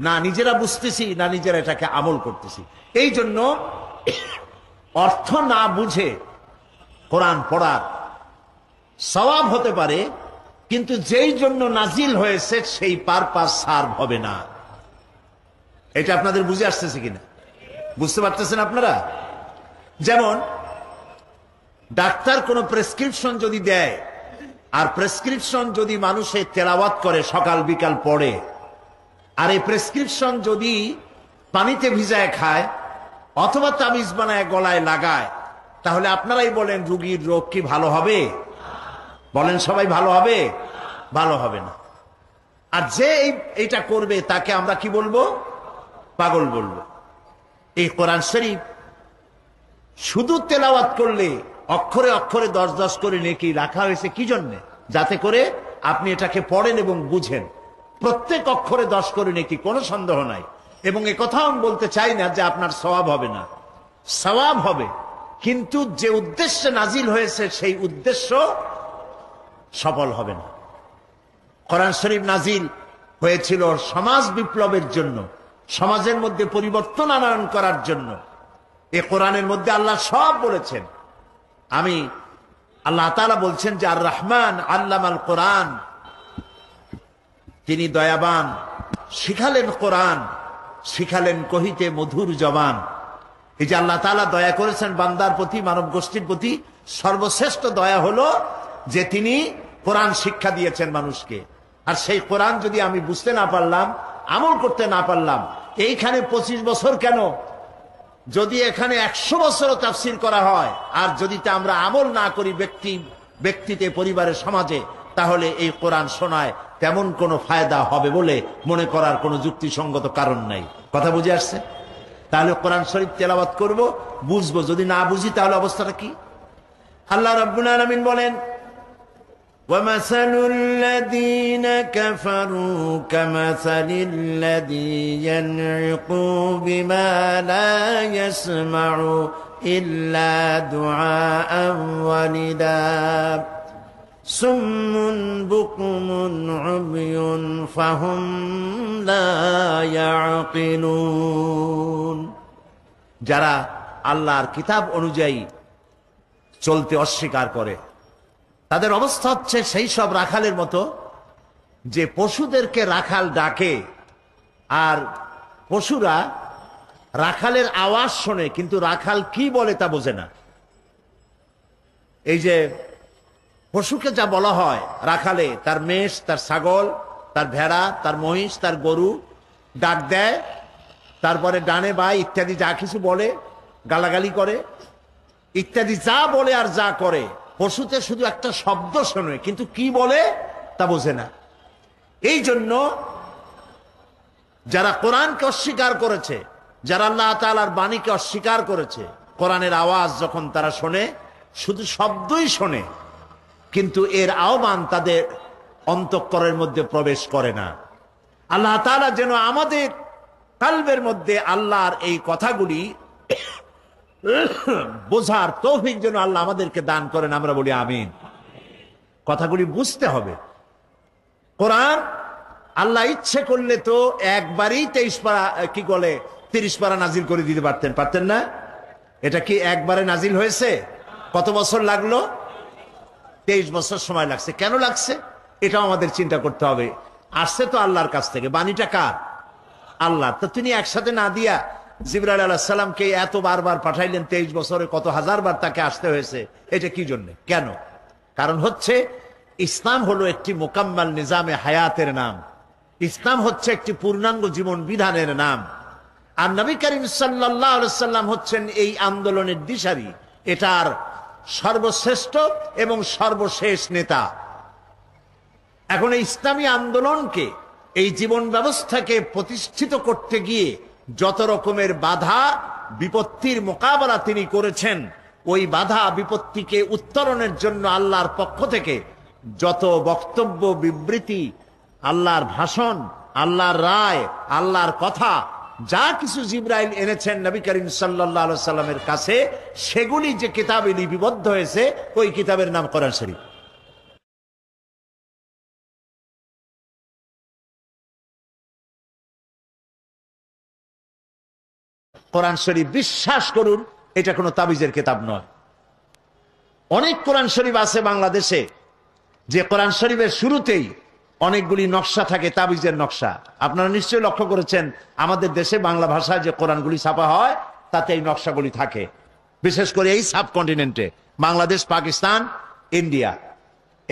A: না নিজেরা বুঝতেছি, না নিজেরা এটাকে আমল করতেছি। এই জন্য অর্থ না বুঝে কোরআন পড়ার সওয়াব হতে পারে, কিন্তু যেই জন্য নাজিল হয়েছে সেই পারপাস সার্ভ হবে না। এটা আপনাদের বুঝে আসতেছে কিনা? বুঝতে পারতেছেন আপনারা? যেমন ডাক্তার কোনো প্রেসক্রিপশন যদি দেয়, আর প্রেসক্রিপশন যদি মানুষে তেলাওয়াত করে, সকাল বিকাল পড়ে, আর এই প্রেসক্রিপশন যদি পানিতে ভিজায় খায়, অথবা তাবিজ বানায় গলায় লাগায়, তাহলে আপনারাই বলেন রোগীর রোগ কি ভালো হবে? বলেন সবাই, ভালো হবে? ভালো হবে না। আর যে এইটা করবে তাকে আমরা কি বলবো? পাগল বলবো। এই কোরআন শরীফ শুধু তেলাওয়াত করলে অক্ষরে অক্ষরে 10-10 করে নেকি রাখা হয়েছে কি জন্যে? যাতে করে আপনি এটাকে পড়েন এবং বুঝেন। প্রত্যেক অক্ষরে 10 করে নেকি, কোনো সন্দেহ নাই। এবং একথাও আমি বলতে চাই না যে আপনার সওয়াব হবে না, সওয়াব হবে, কিন্তু যে উদ্দেশ্যে নাজিল হয়েছে সেই উদ্দেশ্য সফল হবে না। কোরআন শরীফ নাজিল হয়েছিল সমাজ বিপ্লবের জন্য, সমাজের মধ্যে পরিবর্তন আনয়ন করার জন্য। এই কোরআনের মধ্যে আল্লাহ সব বলেছেন। আল্লাহ তাআলা বলছেন যে আর রহমান আল্লামাল কোরআন, তিনি দয়াবান, শিখালেন কোরআন, শিখালেন কহিতে মধুর জবান। এই যে আল্লাহ তাআলা দয়া করেছেন বান্দার প্রতি, মানব গোষ্ঠীর প্রতি, সর্বশ্রেষ্ঠ দয়া হলো যে তিনি কোরআন শিক্ষা দিয়েছেন মানুষকে। আর সেই কোরআন যদি আমি বুঝতে না পারলাম, আমল করতে না পারলাম, এইখানে 25 বছর কেন, যদি এখানে 100 বছরও তাফসীর করা হয়, আর যদি তা আমরা আমল না করি ব্যক্তিতে, পরিবারে, সমাজে, তাহলে এই কোরআন শোনায় তেমন কোনো ফায়দা হবে বলে মনে করার কোনো যুক্তিসঙ্গত কারণ নাই। কথা বুঝে আসছে? তাহলে কোরআন শরীফ তেলাওয়াত করব, বুঝবো। যদি না বুঝি তাহলে অবস্থাটা কি? আল্লাহ রাব্বুল আলামিন বলেন وَمَثَلُ الَّذِينَ كَفَرُوا كَمَثَلِ الَّذِي يَنْعِقُ بِمَا لَا يَسْمَعُ إِلَّا دُعَاءً وَنِدَاءً سُمٌّ بُكْمٌ عُمْيٌ فَهُمْ لَا يَعْقِلُونَ। যারা আল্লাহর কিতাব অনুযায়ী চলতে অস্বীকার করে, তাদের অবস্থা হচ্ছে সেই সব রাখালের মতো যে পশুদেরকে রাখাল ডাকে, আর পশুরা রাখালের আওয়াজ শোনে কিন্তু রাখাল কি বলে তা বোঝে না। এই যে পশুকে যা বলা হয় রাখালে, তার মেষ, তার ছাগল, তার ভেড়া, তার মহিষ, তার গরু ডাক দেয়, তারপরে ডানে বাই ইত্যাদি যা কিছু বলে, গালাগালি করে ইত্যাদি যা বলে আর যা করে, পশুতে শুধু একটা শব্দ শোনে কিন্তু কি বলে তা বোঝে না। এই জন্য যারা কোরআনকে অস্বীকার করেছে, যারা আল্লাহ তাআলার বাণীকে অস্বীকার করেছে, কোরআনের আওয়াজ যখন তারা শোনে শুধু শব্দই শোনে, কিন্তু এর আহ্বান তাদের অন্তঃকরণের মধ্যে প্রবেশ করে না। আল্লাহ তাআলা যেন আমাদের কলবের মধ্যে আল্লাহর এই কথাগুলি বোঝার তৌফিক যেন আল্লাহ আমাদেরকে দান করেন, আমরা বলি আমিন। কথাগুলি বুঝতে হবে। কোরআন আল্লাহ ইচ্ছে করলে তো একবারই 23 পারা, কি বলে 30 পারা নাজিল করে দিতে পারতেন না? এটা কি একবারে নাজিল হয়েছে? কত বছর লাগলো? 23 বছর সময় লাগছে। কেন লাগছে এটাও আমাদের চিন্তা করতে হবে। আসছে তো আল্লাহর কাছ থেকে, বাণীটা কার? আল্লাহ। তো তিনি একসাথে না দিয়া জিবরাইল আলাইহিস সালামকে এত বারবার পাঠাইলেন, 23 বছরে কত হাজার বার তাকে আসতে হয়েছে, এটা কি জন্য? কেন? কারণ হচ্ছে ইসলাম হলো একটি মোকাম্মাল নিজামে হায়াতের নাম। ইসলাম হচ্ছে একটি পূর্ণাঙ্গ জীবন বিধানের নাম। আর নবী করিম সাল্লাল্লাহু আলাইহি সাল্লাম হচ্ছেন এই আন্দোলনের দিশারি, এটার সর্বশ্রেষ্ঠ এবং সর্বশেষ নেতা। এখন এই ইসলামী আন্দোলনকে, এই জীবন ব্যবস্থাকে প্রতিষ্ঠিত করতে গিয়ে যত রকমের বাধা বিপত্তির মোকাবেলা তিনি করেছেন, ওই বাধা বিপত্তিকে উত্তরণের জন্য আল্লাহর পক্ষ থেকে যত বক্তব্য, বিবৃতি, আল্লাহর ভাষণ, আল্লাহর রায়, আল্লাহর কথা, যা কিছু জিবরাইল এনেছেন নবী করিম সাল্লাল্লাহু আলাইহি সাল্লামের কাছে, সেগুলি যে কিতাবে লিপিবদ্ধ হয়েছে, ওই কিতাবের নাম কোরআন শরীফ। কোরআন শরীফ বিশ্বাস করুন, এটা কোনো তাবিজের কিতাব নয়। অনেক কোরআন শরীফ আছে বাংলাদেশে, যে কোরআন শরীফের শুরুতেই অনেকগুলি নকশা থাকে, তাবিজের নকশা। আপনারা নিশ্চয়ই লক্ষ্য করেছেন আমাদের দেশে বাংলা ভাষায় যে কোরআনগুলি ছাপা হয় তাতে এই নকশাগুলি থাকে, বিশেষ করে এই সাবকন্টিনেন্টে, বাংলাদেশ, পাকিস্তান, ইন্ডিয়া।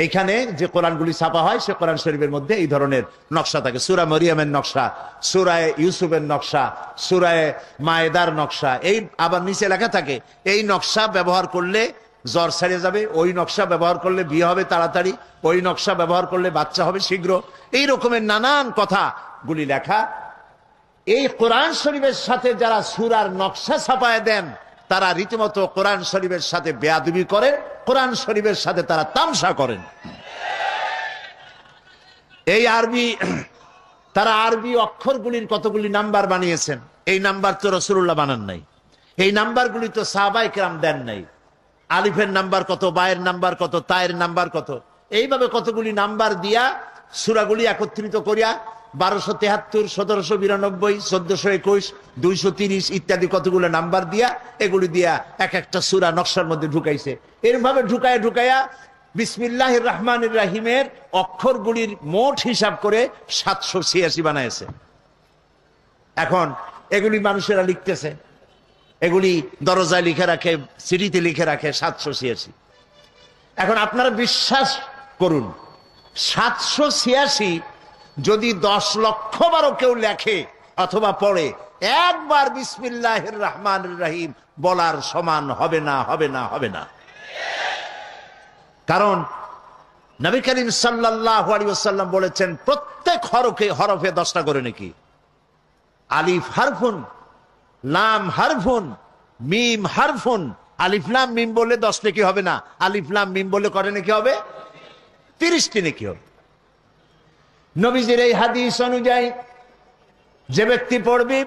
A: এইখানে যে কোরআনগুলি ছাপা হয় সে কোরআন শরীফের মধ্যে এই ধরনের নকশা থাকে। সূরা মরিয়মের নকশা, সূরায়ে ইউসুফের নকশা, সূরায়ে মায়েদার নকশা, এই আবার নিচে লেখা থাকে এই নকশা ব্যবহার করলে জ্বর ছেড়ে যাবে, ওই নকশা ব্যবহার করলে বিয়ে হবে তাড়াতাড়ি, ওই নকশা ব্যবহার করলে বাচ্চা হবে শীঘ্র, এই রকমের নানান কথাগুলি লেখা। এই কোরআন শরীফের সাথে যারা সূরার নকশা ছাপায় দেন তারা রীতিমতো কোরআন শরীফের সাথে বেয়াদবি করেন, কোরআন শরীফের সাথে তারা তামসা করেন। এই আরবি, তারা আরবি অক্ষরগুলির কতগুলি নাম্বার বানিয়েছেন, এই নাম্বার তো রাসূলুল্লাহ বানান নাই, এই নাম্বারগুলি তো সাহাবায়ে কেরাম দেন নাই। আলিফের নাম্বার কত, বায়ের নাম্বার কত, তায়ের নাম্বার কত, এইভাবে কতগুলি নাম্বার দিয়া সূরাগুলি একত্রিত করিয়া 1273, 1792, 1421, 230 ইত্যাদি কতগুলো নাম্বার দিয়া এগুলি দিয়া এক একটা সূরা নকশার মধ্যে ঢুকাইছে। এরভাবে ঢুকায়া ঢুকায়া বিসমিল্লাহির রহমানির রহিমের অক্ষরগুলির মোট হিসাব করে 786 বানাইছে। এখন এগুলি মানুষেরা লিখতেছে, এগুলি দরজায় লিখে রাখে, সিঁড়িতে লিখে রাখে 786। এখন আপনারা বিশ্বাস করুন, 786 যদি 10 লক্ষ বারও কেউ লেখে অথবা পড়ে, একবার বিসমিল্লাহির রহমানির রহিম বলার সমান হবে না, হবে না, হবে না। কারণ নবী করিম সাল্লাল্লাহু আলাইহি ওয়াসাল্লাম বলেছেন প্রত্যেক হরফে 10টা করে নাকি। আলিফ হারফুন, লাম হারফুন, মিম হারফুন। আলিফ লাম মিম বললে 10 নাকি হবে না, আলিফ লাম মিম বললে কত নাকি হবে? 30টি নাকি হবে। নবীজির এই হাদিস অনুযায়ী যে ব্যক্তি পড়বে,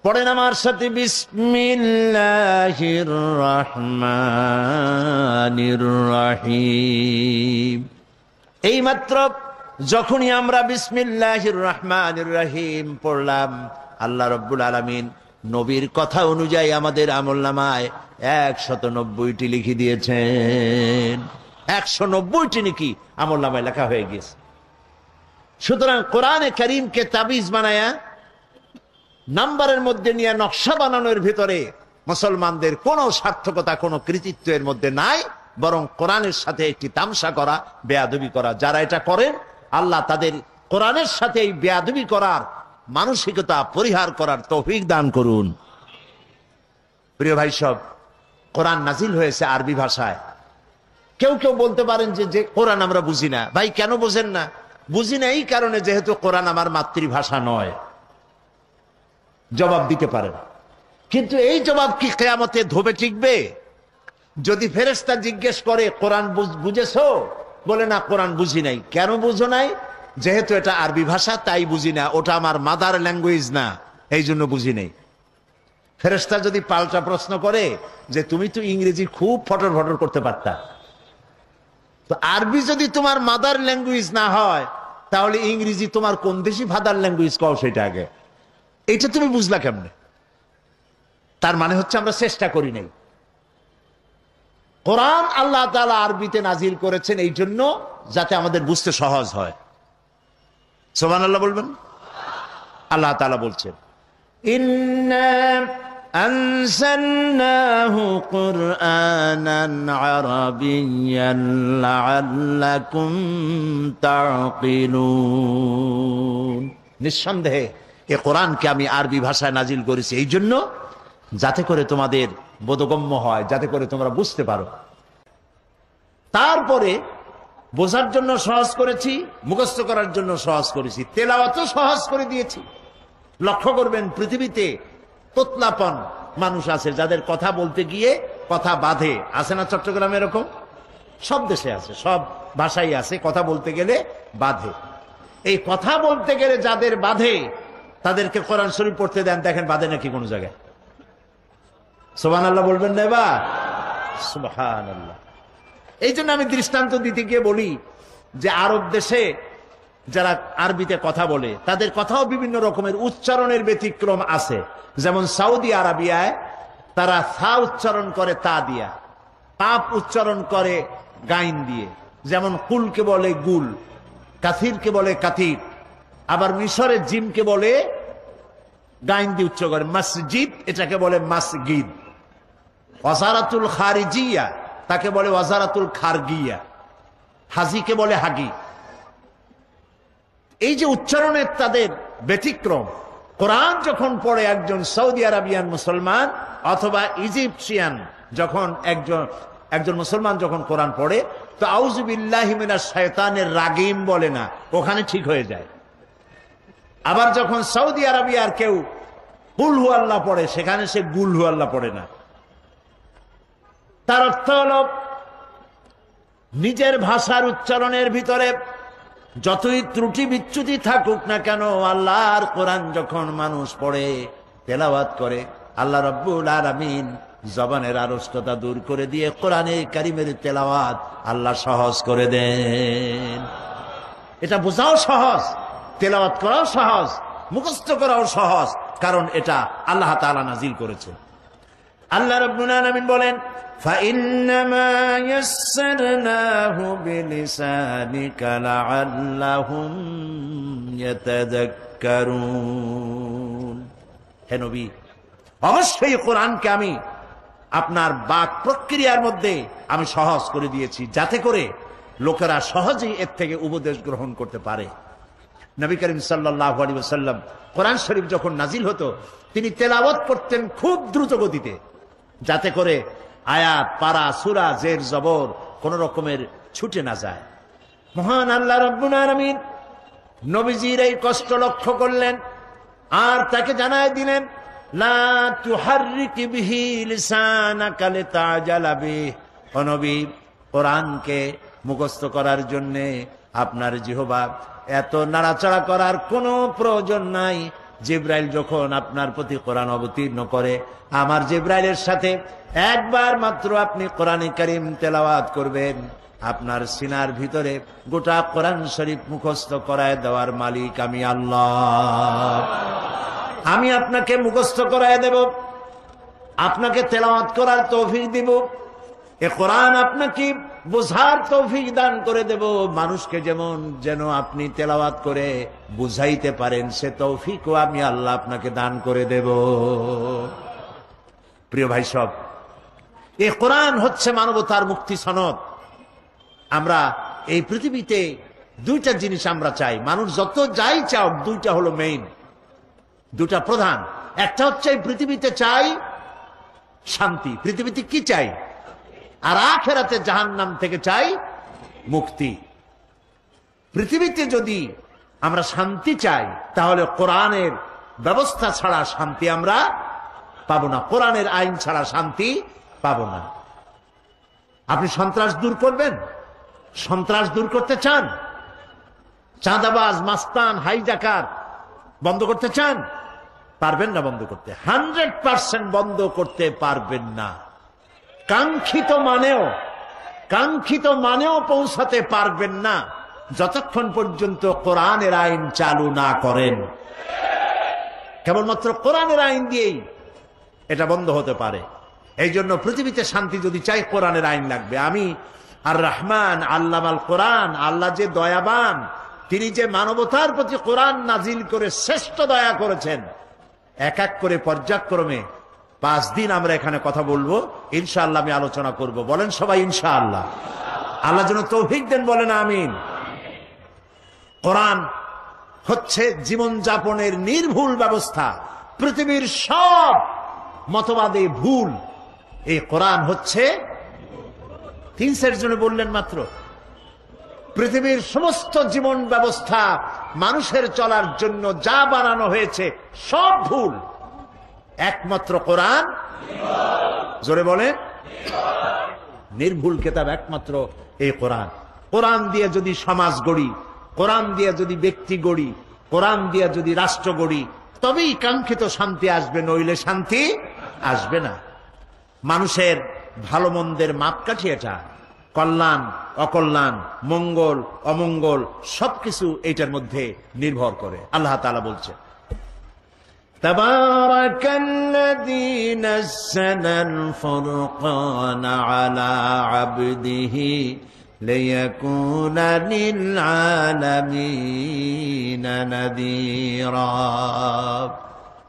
A: পড়েন আমার সাথে বিসমিল্লাহির রহমানির রহিম। এইমাত্র যখনই আমরা বিসমিল্লাহির রহমানির রহিম পড়লাম, আল্লাহ রাব্বুল আলামিন নবীর কথা অনুযায়ী আমাদের আমলনামায় 190টি লিখে দিয়েছেন। 190টি নাকি আমলনামায় লেখা হয়ে গেছে। সুতরাং কোরআনে কারীমকে তাবিজ বানায়া নাম্বারের মধ্যে নিয়ে নকশা বানানোর ভিতরে মুসলমানদের কোনো সার্থকতা, কোনো কৃতিত্বের মধ্যে নাই, বরং কোরআনের সাথে একটি তামসা করা, বেয়াদবি করা। যারা এটা করেন আল্লাহ তাদের কোরআনের সাথে এই বেয়াদবি করার মানসিকতা পরিহার করার তৌফিক দান করুন। প্রিয় ভাই সব, কোরআন নাজিল হয়েছে আরবি ভাষায়। কেউ কেউ বলতে পারেন যে কোরআন আমরা বুঝি না। ভাই কেন বোঝেন না? বুঝি না এই কারণে যেহেতু কোরআন আমার মাতৃভাষা নয়। জবাব দিতে পারেন, কিন্তু এই জবাব কি কিয়ামতে ধোবে টিকবে? যদি ফেরেশতা জিজ্ঞেস করে কোরআন বুঝেছো, বলে না কোরআন বুঝি নাই। কেন বুঝো নাই? যেহেতু এটা আরবি ভাষা তাই বুঝি না, ওটা আমার মাদার ল্যাঙ্গুয়েজ না, এই জন্য বুঝি নাই। ফেরেশতা যদি পাল্টা প্রশ্ন করে যে তুমি তো ইংরেজি খুব ফটর ফটর করতে পারতা, তো আরবি যদি তোমার মাদার ল্যাঙ্গুয়েজ না হয় তাহলে ইংরেজি তোমার কোন দেশি ফাদার ল্যাঙ্গুয়েজ কও সেটা আগে। এটা তুমি বুঝলা কেমনে? তার মানে হচ্ছে আমরা চেষ্টা করি নাই। কোরআন আল্লাহ তাআলা আরবিতে নাজিল করেছেন এই জন্য যাতে আমাদের বুঝতে সহজ হয়। সুবহানাল্লাহ বলবেন। আল্লাহ তাআলা বলছেন ইন্না আনজালনাহু কুরআনান আরাবিয়্যান লাআল্লাকুম তা'কিলুন। নিঃসন্দেহে এই কোরআনকে আমি আরবি ভাষায় নাজিল করেছি এই জন্য যাতে করে তোমাদের বোধগম্য হয়, যাতে করে তোমরা বুঝতে পারো। তারপরে বোঝার জন্য সহজ করেছি, মুখস্থ করার জন্য সহজ করেছি, তেলাওয়াতও সহজ করে দিয়েছি। লক্ষ্য করবেন পৃথিবীতে তোতলাপন মানুষ আছে যাদের কথা বলতে গিয়ে কথা বাঁধে। আছে না চট্টগ্রামে এরকম? সব দেশে আছে, সব ভাষাই আছে, কথা বলতে গেলে বাঁধে। এই কথা বলতে গেলে যাদের বাঁধে তাদেরকে কোরআন শরীফ পড়তে দেন, দেখেন বাঁধে নাকি কোনো জায়গায়? সুবহানাল্লাহ বলবেন না এবার? সুবহানাল্লাহ। এই জন্য আমি দৃষ্টান্ত দিতে গিয়ে বলি যে আরব দেশে যারা আরবিতে কথা বলে তাদের কথাও বিভিন্ন রকমের উচ্চারণের ব্যতিক্রম আছে। যেমন সৌদি আরবিয়ায় তারা সা উচ্চারণ করে তা দিয়া, কাপ উচ্চারণ করে গাইন দিয়ে। যেমন কুলকে বলে গুল, কাথিরকে বলে কাথির। আবার মিশরে জিমকে বলে গাইন দিয়ে উচ্চ করে মসজিদ, এটাকে বলে মাসগিদ। ওয়াজারাতুল খারিজিয়া তাকে বলে ওয়াজারাতুল খারগিয়া। হাজিকে বলে হাগি। এই যে উচ্চারণের তাদের ব্যতিক্রম। কোরআন যখন পড়ে একজন সৌদি আরবিয়ান মুসলমান অথবা ইজিপশিয়ান, যখন একজন মুসলমান যখন কোরআন পড়ে, তো আউযু বিল্লাহি মিনাশ শাইতানির রাজিম বলে না, ওখানে ঠিক হয়ে যায়। আবার যখন সৌদি আরবিয়ার কেউ কুল হু আল্লাহ পড়ে, সেখানে সে গুল হু আল্লাহ পড়ে না। তার অর্থ হল নিজের ভাষার উচ্চারণের ভিতরে যতই ত্রুটি বিচ্যুতি থাকুক না কেন, আল্লাহর কোরআন যখন মানুষ পড়ে তেলাওয়াত করে, আল্লাহ রাব্বুল আলামিন জবানের আড়ষ্টতা দূর করে দিয়ে কোরআনে কারিমের তেলাওয়াত আল্লাহ সহজ করে দেন। এটা বোঝাও সহজ, তেলাওয়াত করাও সহজ, মুখস্থ করাও সহজ, কারণ এটা আল্লাহ তাআলা নাজিল করেছে। আল্লাহ রাব্বুল আলামিন বলেন, فإنما يسرناه بلسانك لعلهم يتذكرون। হে নবী, অবশ্যই কোরআনকে আমি আপনার বাক প্রক্রিয়ার মধ্যে আমি সহজ করে দিয়েছি, যাতে করে লোকেরা সহজেই এর থেকে উপদেশ গ্রহণ করতে পারে। নবী করিম সাল্লাল্লাহু আলাইহি ওয়াসাল্লাম কোরআন শরীফ যখন নাজিল হতো, তিনি তেলাওয়াত করতেন খুব দ্রুত গতিতে, যাতে করে আয়াত, পারা, সূরা, জের, জবর কোন রকমের ছুটে না যায়। মহান আল্লাহ রাব্বুল আলামিন নবীজির এই কষ্ট লক্ষ্য করলেন আর তাকে জানায় দিলেন, লা তুহাররিক বিহি লিসানাকা লিতাজালা বিহি। ও নবী, কোরআনকে মুখস্থ করার জন্য আপনার জিহ্বা এত নাড়াচাড়া করার কোনো প্রয়োজন নাই। জিবরাইল যখন আপনার প্রতি কোরআন অবতীর্ণ করে, আমার জিবরাইলের সাথে একবার মাত্র আপনি কোরআনে কারীম তেলাওয়াত করবেন, আপনার সিনার ভিতরে গোটা কোরআন শরীফ মুখস্থ করায় দেওয়ার মালিক আমি আল্লাহ। আমি আপনাকে মুখস্থ করায় দেব, আপনাকে তেলাওয়াত করার তৌফিক দিব, এ কোরআন আপনাকে বোঝার তৌফিক দান করে দেব। মানুষকে যেন আপনি তেলাওয়াত করে বুঝাইতে পারেন, সে তৌফিকও আমি আল্লাহ আপনাকে দান করে দেব। প্রিয় ভাই সব, এই কোরআন হচ্ছে মানবতার মুক্তি সনদ। আমরা এই পৃথিবীতে দুইটা জিনিস আমরা চাই, মানুষ যত যাই চাও, দুইটা হলো মেইন, দুটা প্রধান। একটা হচ্ছে এই পৃথিবীতে চাই শান্তি, পৃথিবীতে কি চাই, আর আখিরাতে জাহান্নাম থেকে চাই মুক্তি। পৃথিবীতে যদি আমরা শান্তি চাই, তাহলে কোরআনের ব্যবস্থা ছাড়া শান্তি আমরা পাবো না, কোরআনের আইন ছাড়া শান্তি পাবো না। আপনি সন্ত্রাস দূর করবেন, সন্ত্রাস দূর করতে চান, চাঁদাবাজ, মাস্তান, হাইজাকার বন্ধ করতে চান, পারবেন না বন্ধ করতে, 100% বন্ধ করতে পারবেন না। কাঙ্ক্ষিত মানেও পৌঁছাতে পারবেন না যতক্ষণ পর্যন্ত কোরআনের আইন চালু না করেন। কেবলমাত্র কোরআনের আইন দিয়েই এটা বন্ধ হতে পারে। এই জন্য পৃথিবীতে শান্তি যদি চাই, কোরআনের আইন লাগবে। আমি আর রহমান আল্লামাল কোরআন, আল্লাহ যে দয়াবান, তিনি যে মানবতার প্রতি কোরআন নাজিল করে শ্রেষ্ঠ দয়া করেছেন। এক এক করে পর্যায়ক্রমে 5 দিন আমরা এখানে কথা বলবো, ইনশাআল্লাহ আমি আলোচনা করব। বলেন সবাই ইনশাআল্লাহ। আল্লাহ যেন তৌফিক দেন, বলেন আমিন। কোরআন হচ্ছে জীবন যাপনের নির্ভুল ব্যবস্থা। পৃথিবীর সব মতবাদে ভুল, এই কোরআন হচ্ছে 3 সের জন্য বললেন মাত্র। পৃথিবীর সমস্ত জীবন ব্যবস্থা মানুষের চলার জন্য যা বানানো হয়েছে সব ভুল, একমাত্র কোরআন, জোরে বলেন, নির্ভুল কিতাব একমাত্র এই কোরআন। কোরআন দিয়ে যদি সমাজ গড়ি, কোরআন দিয়ে যদি ব্যক্তি গড়ি, কোরআন দিয়ে যদি রাষ্ট্র গড়ি, তবেই কাঙ্ক্ষিত শান্তি আসবে, নইলে শান্তি আসবে না। মানুষের ভালো মন্দের মাপকাঠি এটা, কল্যাণ অকল্যাণ, মঙ্গল অমঙ্গল সবকিছু এটার মধ্যে নির্ভর করে। আল্লাহ তাআলা বলছে, তাবারাকাল্লাযী নাযালাল ফুরকানা আলা আবদিহি লিয়াকুনা লিল আলামিনা নাযীরা।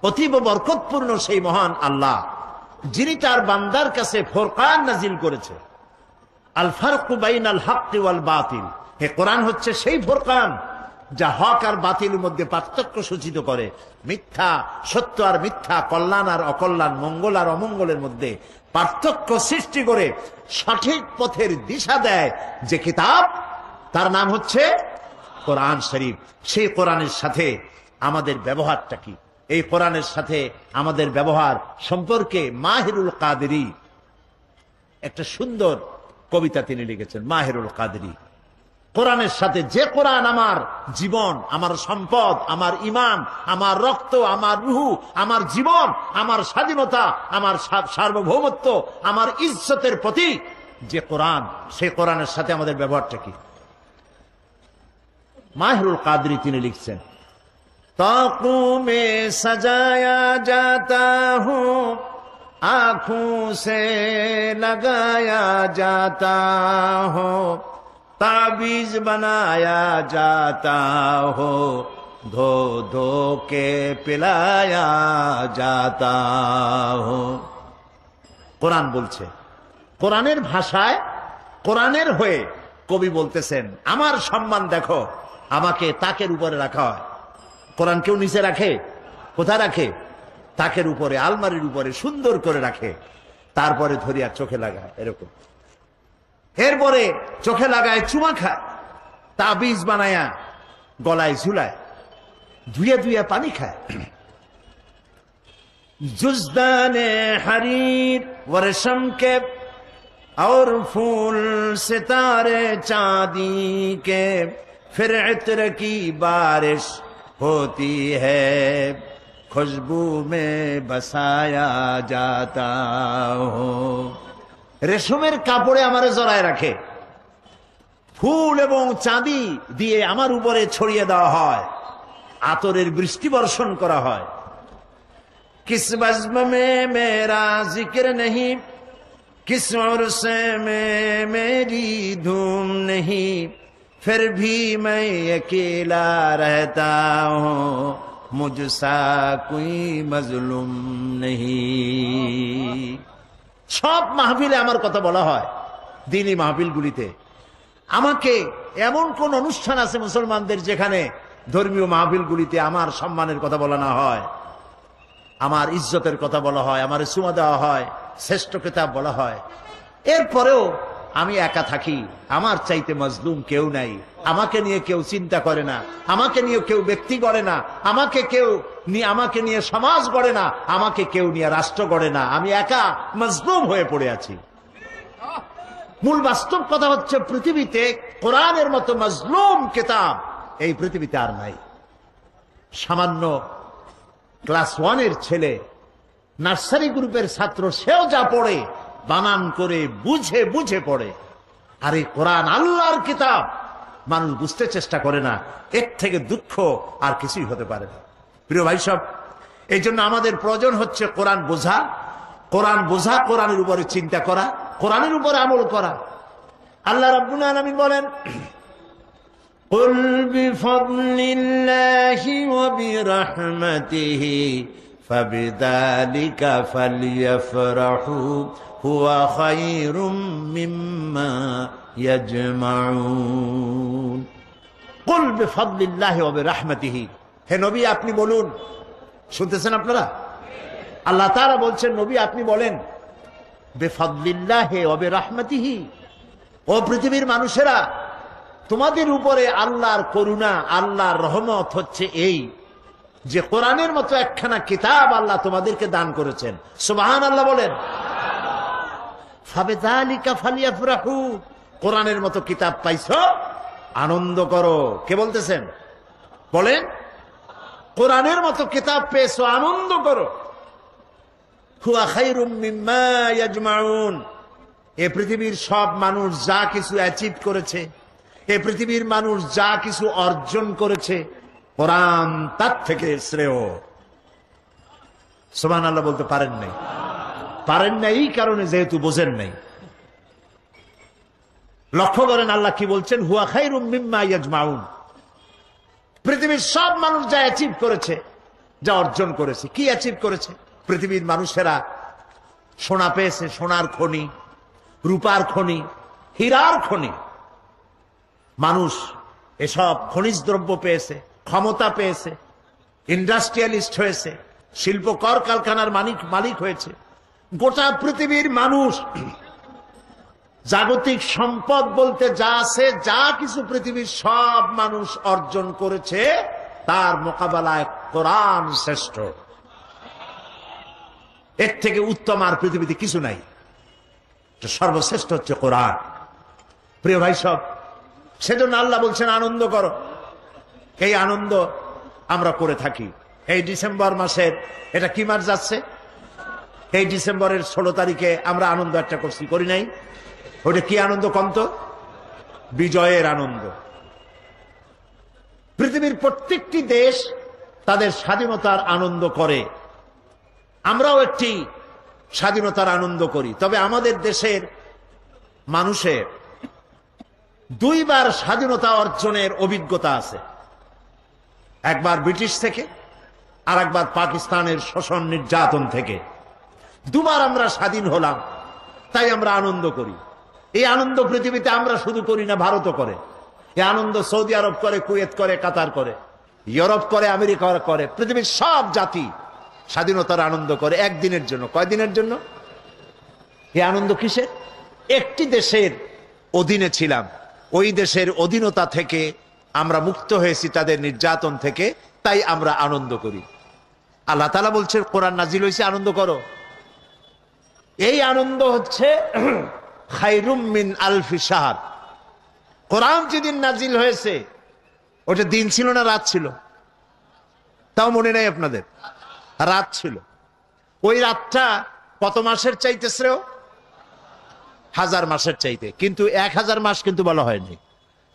A: অতীব বরকতপূর্ণ সেই মহান আল্লাহ, যিনি তার বান্দার কাছে ফুরকান নাজিল করেছে। আল ফারকু বাইনাল হাক্কি ওয়াল বাতিল, হে কোরআন হচ্ছে সেই ফুরকান যা হক আর বাতিলের মধ্যে পার্থক্য সূচিত করে, মিথ্যা সত্য আর মিথ্যা, কল্যাণ আর অকল্যাণ, মঙ্গল আর অমঙ্গলের মধ্যে পার্থক্য সৃষ্টি করে সঠিক পথের দিশা দেয় যে কিতাব, তার নাম হচ্ছে কোরআন শরীফ। সেই কোরআনের সাথে আমাদের ব্যবহারটা কি? এই কোরআনের সাথে আমাদের ব্যবহার সম্পর্কে মাহিরুল কাদেরী একটা সুন্দর কবিতা তিনি লিখেছেন। মাহিরুল কাদেরী, কোরআনের সাথে, যে কোরআন আমার জীবন, আমার সম্পদ, আমার ঈমান, আমার রক্ত, আমার রুহু, আমার জীবন, আমার স্বাধীনতা, আমার সার্বভৌমত্ব, আমার ইজ্জতের প্রতীক যে কোরআন, সেই কোরআনের সাথে আমাদের ব্যবহারটা কি? মাহিরুল কাদেরী তিনি লিখছেন, ताक़ू में सजाया जाता हूँ, आँखों से लगाया जाता हो, ताबीज बनाया जाता हो, धो धो के पिलाया जाता हो। কোরআন বলছে, কোরআনের ভাষায়, কোরআনের হয়ে কবি বলতেছেন, আমার সম্মান দেখো, আমাকে তাকের উপরে রাখা হয়। কোরআন কেউ নিচে রাখে? কোথায় রাখে? তাকের উপরে, আলমারির উপরে সুন্দর করে রাখে, তারপরে ধরিয়া চোখে লাগায় এরকম, এরপরে চোখে লাগায়, চুমা খায়, তাবিজ বানায়া গলায় ঝুলায়, ধুয়ে ধুয়ে পানি খায়। जुज़दाने हरीर व रेशम के और फूल सितारे चांदी के, फिर इत्र की बारिश होती है, खुशबू में बसाया जाता हो। রেশমের কাপড়ে আমারে জড়ায় রাখে, ফুল এবং চাঁদি দিয়ে আমার উপরে ছড়িয়ে দেওয়া হয়, আতরের বৃষ্টি বর্ষণ করা হয়। किस बज़्म में मेरा जिक्र नहीं, किस उर्स में मेरी धूम नहीं, फिर भी मैं अकेला रहता हूँ, मुझसा कोई मजलूम नहीं। সব মাহফিলে আমার কথা বলা হয়, দ্বীনি মাহফিলগুলিতে। আমাকে, এমন কোন অনুষ্ঠান আছে মুসলমানদের যেখানে ধর্মীয় মাহফিলগুলিতে আমার সম্মানের কথা বলা না হয়, আমার ইজ্জতের কথা বলা হয়, আমার সুমা দেওয়া হয়, শ্রেষ্ঠ কিতাব বলা হয়। এরপরেও আমি একা থাকি, আমার চাইতে মজলুম কেউ নাই, আমাকে নিয়ে কেউ চিন্তা করে না, আমাকে নিয়ে কেউ ব্যক্তি গড়ে না, আমাকে নিয়ে সমাজ গড়ে না, আমাকে কেউ নিয়ে রাষ্ট্র গড়ে না, আমি একা মজলুম হয়ে পড়ে আছি। মূল বাস্তব কথা হচ্ছে, পৃথিবীতে কোরআনের মতো মজলুম কিতাব এই পৃথিবীতে আর নাই। সামান্য ক্লাস 1-এর ছেলে, নার্সারি গ্রুপের ছাত্র, সেও যা পড়ে বানান করে বুঝে বুঝে পড়ে। আর এই কোরআন আল্লাহর কিতাব মানুষ বুঝতে চেষ্টা করে না, এর থেকে দুঃখ আর কিছুই হতে পারে না। প্রিয় ভাই সব, এই জন্য আমাদের প্রয়োজন হচ্ছে কোরআন বোঝা, কোরআন বোঝা, কোরআনের উপরে চিন্তা করা, কোরআনের উপরে আমল করা। আল্লাহ রাব্বুল আলামিন বলেন, قل بفضل الله وبرحمته فبذلك فليفرحوا هو خير مما يجمعون। قل بفضل الله وبرحمته, হে নবী আপনি বলুন। শুনতেছেন আপনারা? আল্লাহ তাআলা বলছেন, নবী আপনি বলেন, বিফাদলিল্লাহি ওয়া বিরহমাতিহি, ও পৃথিবীর মানুষেরা, তোমাদের উপরে আল্লাহর করুণা, আল্লাহর রহমত হচ্ছে এই যে কোরআনের মতো একখানা কিতাব আল্লাহ তোমাদেরকে দান করেছেন। সুবহানাল্লাহ বলেন। ফাবিযালিকা ফালিয়াফরাহু, কোরআনের মতো কিতাব পাইছো, আনন্দ করো। কে বলতেছেন? বলেন, কোরআনের মতো কিতাব পেয়েছো, আনন্দ করো। হুয়া খায়রুম মিম্মা ইয়াজমাউন, এই পৃথিবীর সব মানুষ যা কিছু অ্যাচিভ করেছে, এই পৃথিবীর মানুষ যা কিছু অর্জন করেছে, কোরআন তার থেকে শ্রেয়। সুবহানাল্লাহ বলতে পারেন নাই? পারেন না এই কারণে যেহেতু বোঝেন নাই। লক্ষ্য করেন আল্লাহ কি বলছেন, হুয়া খায়রুম মিম্মা ইয়াজমাউন। পৃথিবীর সব মানুষ যা অ্যাচিভ করেছে, যা অর্জন করেছে, কি অ্যাচিভ করেছে? পৃথিবীর মানুষেরা সোনা পেয়েছে, সোনার খনি, রূপার খনি, হীরার খনি। মানুষ এসব খনিজ দ্রব্য পেয়েছে, ক্ষমতা পেয়েছে, ইন্ডাস্ট্রিয়ালিস্ট হয়েছে, শিল্প কলকারখানার মালিক হয়েছে। গোটা পৃথিবীর মানুষ জাগতিক সম্পদ বলতে যা আছে, যা কিছু পৃথিবীর সব মানুষ অর্জন করেছে, তার মোকাবেলায় কোরআন শ্রেষ্ঠ। এর থেকে উত্তম আর পৃথিবীতে কিছু নাই। সর্বশ্রেষ্ঠ হচ্ছে কোরআন। প্রিয় ভাই সব, সেজন্য আল্লাহ বলছেন আনন্দ করো। এই আনন্দ আমরা করে থাকি। এই ডিসেম্বর মাসের, এটা কি মাস যাচ্ছে, এই ডিসেম্বরের 16 তারিখে আমরা আনন্দ একটা করছি, করি নাই? ওটা কি আনন্দ কন্ত? বিজয়ের আনন্দ। পৃথিবীর প্রত্যেকটি দেশ তাদের স্বাধীনতার আনন্দ করে, আমরাও একটি স্বাধীনতার আনন্দ করি। তবে আমাদের দেশের মানুষের 2 বার স্বাধীনতা অর্জনের অভিজ্ঞতা আছে। একবার ব্রিটিশ থেকে, আর একবার পাকিস্তানের শোষণ নির্যাতন থেকে। 2 বার আমরা স্বাধীন হলাম, তাই আমরা আনন্দ করি। এই আনন্দ পৃথিবীতে আমরা শুধু করি না, ভারতও করে। এই আনন্দ সৌদি আরব করে, কুয়েত করে, কাতার করে, ইউরোপ করে, আমেরিকা করে। পৃথিবীর সব জাতি স্বাধীনতার আনন্দ করে একদিনের জন্য। কয়দিনের জন্য? এই আনন্দ কিসের? একটি দেশের অধীনে ছিলাম, ওই দেশের অধীনতা থেকে আমরা মুক্ত হয়েছি, তাদের নির্যাতন থেকে, তাই আমরা আনন্দ করি। আল্লাহ তাআলা বলছেন কোরআন নাজিল হয়েছে, আনন্দ করো। এই আনন্দ হচ্ছে খায়রুম মিন আলফি শাহর। কোরআন যেদিন নাজিল হয়েছে, ওটা দিন ছিল না রাত ছিল? তাও মনে নাই আপনাদের? রাত ছিল। ওই রাতটা কত মাসের চাইতে শ্রেয়? 1000 মাসের চাইতে। কিন্তু 1000 মাস কিন্তু বলা হয়নি।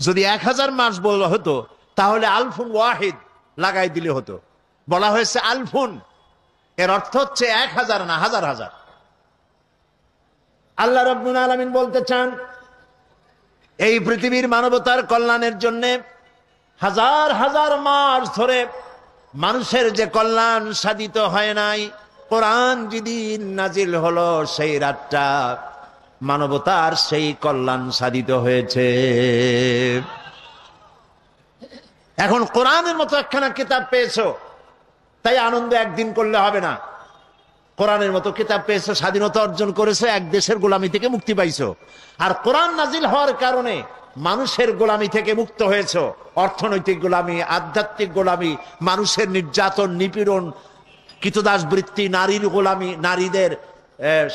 A: যদি 1000 মাস বলা হতো, তাহলে আলফুন ওয়াহিদ লাগাই দিলে হতো। বলা হয়েছে আলফুন, এর অর্থ হচ্ছে 1000 না, হাজার হাজার। আল্লাহ রাব্বুল আলামিন বলতে চান, এই পৃথিবীর মানবতার কল্যাণের জন্য হাজার হাজার মাস ধরে মানুষের যে কল্যাণ সাধিত হয় নাই, কোরআন যেদিন নাজিল হলো, সেই রাতটা মানবতার সেই কল্যাণ সাধিত হয়েছে। এখন কোরআনের মতো একখানা কিতাব পেয়েছো, তাই আনন্দ একদিন করলে হবে না। কোরআনের মতো কিতাব পেয়েছো, স্বাধীনতা অর্জন করেছো, এক দেশের গোলামি থেকে মুক্তি পাইছো। আর কোরআন নাজিল হওয়ার কারণে মানুষের গোলামি থেকে মুক্ত হয়েছো। অর্থনৈতিক গোলামি, আধ্যাত্মিক গোলামি, মানুষের নির্যাতন, নিপীড়ন, কৃতদাস বৃত্তি, নারীর গোলামি, নারীদের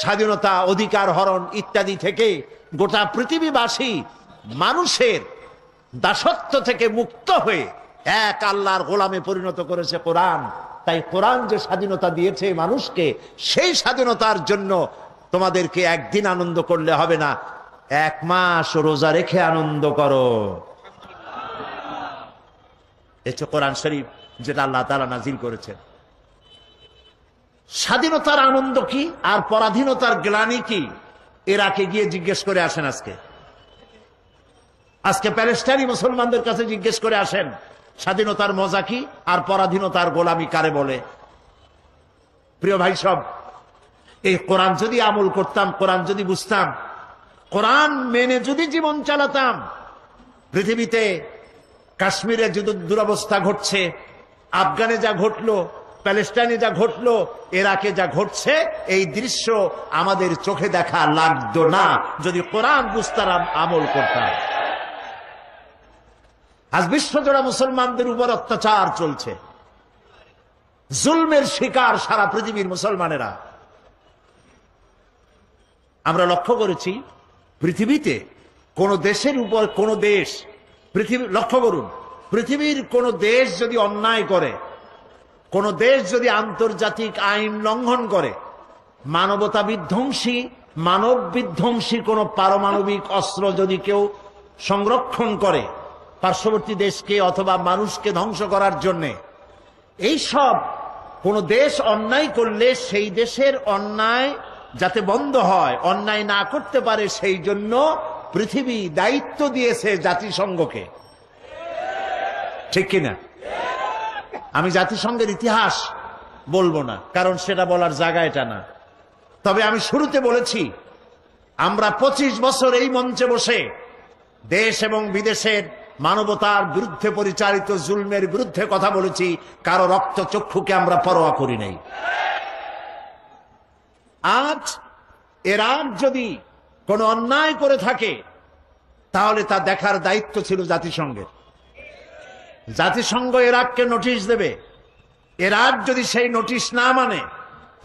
A: স্বাধীনতা, অধিকার হরণ ইত্যাদি থেকে গোটা পৃথিবীবাসী মানুষের দাসত্ব থেকে মুক্ত হয়ে এক আল্লাহর গোলামে পরিণত করেছে কোরআন। তাই কোরআন যে স্বাধীনতা দিয়েছে মানুষকে, সেই স্বাধীনতার জন্য তোমাদেরকে একদিন আনন্দ করলে হবে না, 1 মাস রোজা রেখে আনন্দ করো। এটা কোরআন শরীফ, যেটা আল্লাহ তাআলা নাজিল করেছেন। স্বাধীনতার আনন্দ কি আর পরাধীনতার গ্লানি কি, ইরাকে গিয়ে জিজ্ঞেস করে আসেন। আজকে প্যালেস্টাইনি মুসলমানদের কাছে জিজ্ঞেস করে আসেন, স্বাধীনতার মজা কি আর পরাধীনতার গোলামি কারে বলে। প্রিয় ভাই সব, এই কোরআন যদি আমল করতাম, কোরআন যদি বুঝতাম, কোরআন মেনে যদি জীবন চালাতাম, পৃথিবীতে কাশ্মীরে যদি দুরবস্থা ঘটছে, আফগানে যা ঘটলো, প্যালেস্টাইনে যা ঘটলো, ইরাকে যা ঘটছে, এই দৃশ্য আমাদের চোখে দেখা লাগতো না যদি কোরআন বুঝতাম, আমল করতাম। আজ বিশ্বজোড়া মুসলমানদের উপর অত্যাচার চলছে, জুলমের শিকার সারা পৃথিবীর মুসলমানেরা। আমরা লক্ষ্য করেছি পৃথিবীতে কোন দেশের উপর কোন দেশ, লক্ষ্য করুন, পৃথিবীর কোন দেশ যদি অন্যায় করে, কোন দেশ যদি আন্তর্জাতিক আইন লঙ্ঘন করে, মানবতা বিধ্বংসী, মানব বিধ্বংসী কোন পারমাণবিক অস্ত্র যদি কেউ সংরক্ষণ করে পার্শ্ববর্তী দেশকে অথবা মানুষকে ধ্বংস করার জন্য, এই সব কোন দেশ অন্যায় করলে সেই দেশের অন্যায় যাতে বন্ধ হয়, অন্যায় না করতে পারে, সেই জন্য পৃথিবী দায়িত্ব দিয়েছে জাতিসংঘকে। ঠিক কিনা? আমি জাতিসংঘের ইতিহাস বলবো না, কারণ সেটা বলার জায়গা এটা না। তবে আমি শুরুতে বলেছি আমরা 25 বছর এই মঞ্চে বসে দেশ এবং বিদেশের মানবতার বিরুদ্ধে পরিচালিত জুলমের বিরুদ্ধে কথা বলেছি, কারো রক্ত চক্ষুকে আমরা পরোয়া করি নাই। আজ ইরাক যদি কোনো অন্যায় করে থাকে তাহলে তা দেখার দায়িত্ব ছিল জাতিসংঘের। জাতিসংঘ ইরাককে নোটিশ দেবে। ইরাক যদি সেই নোটিশ না মানে,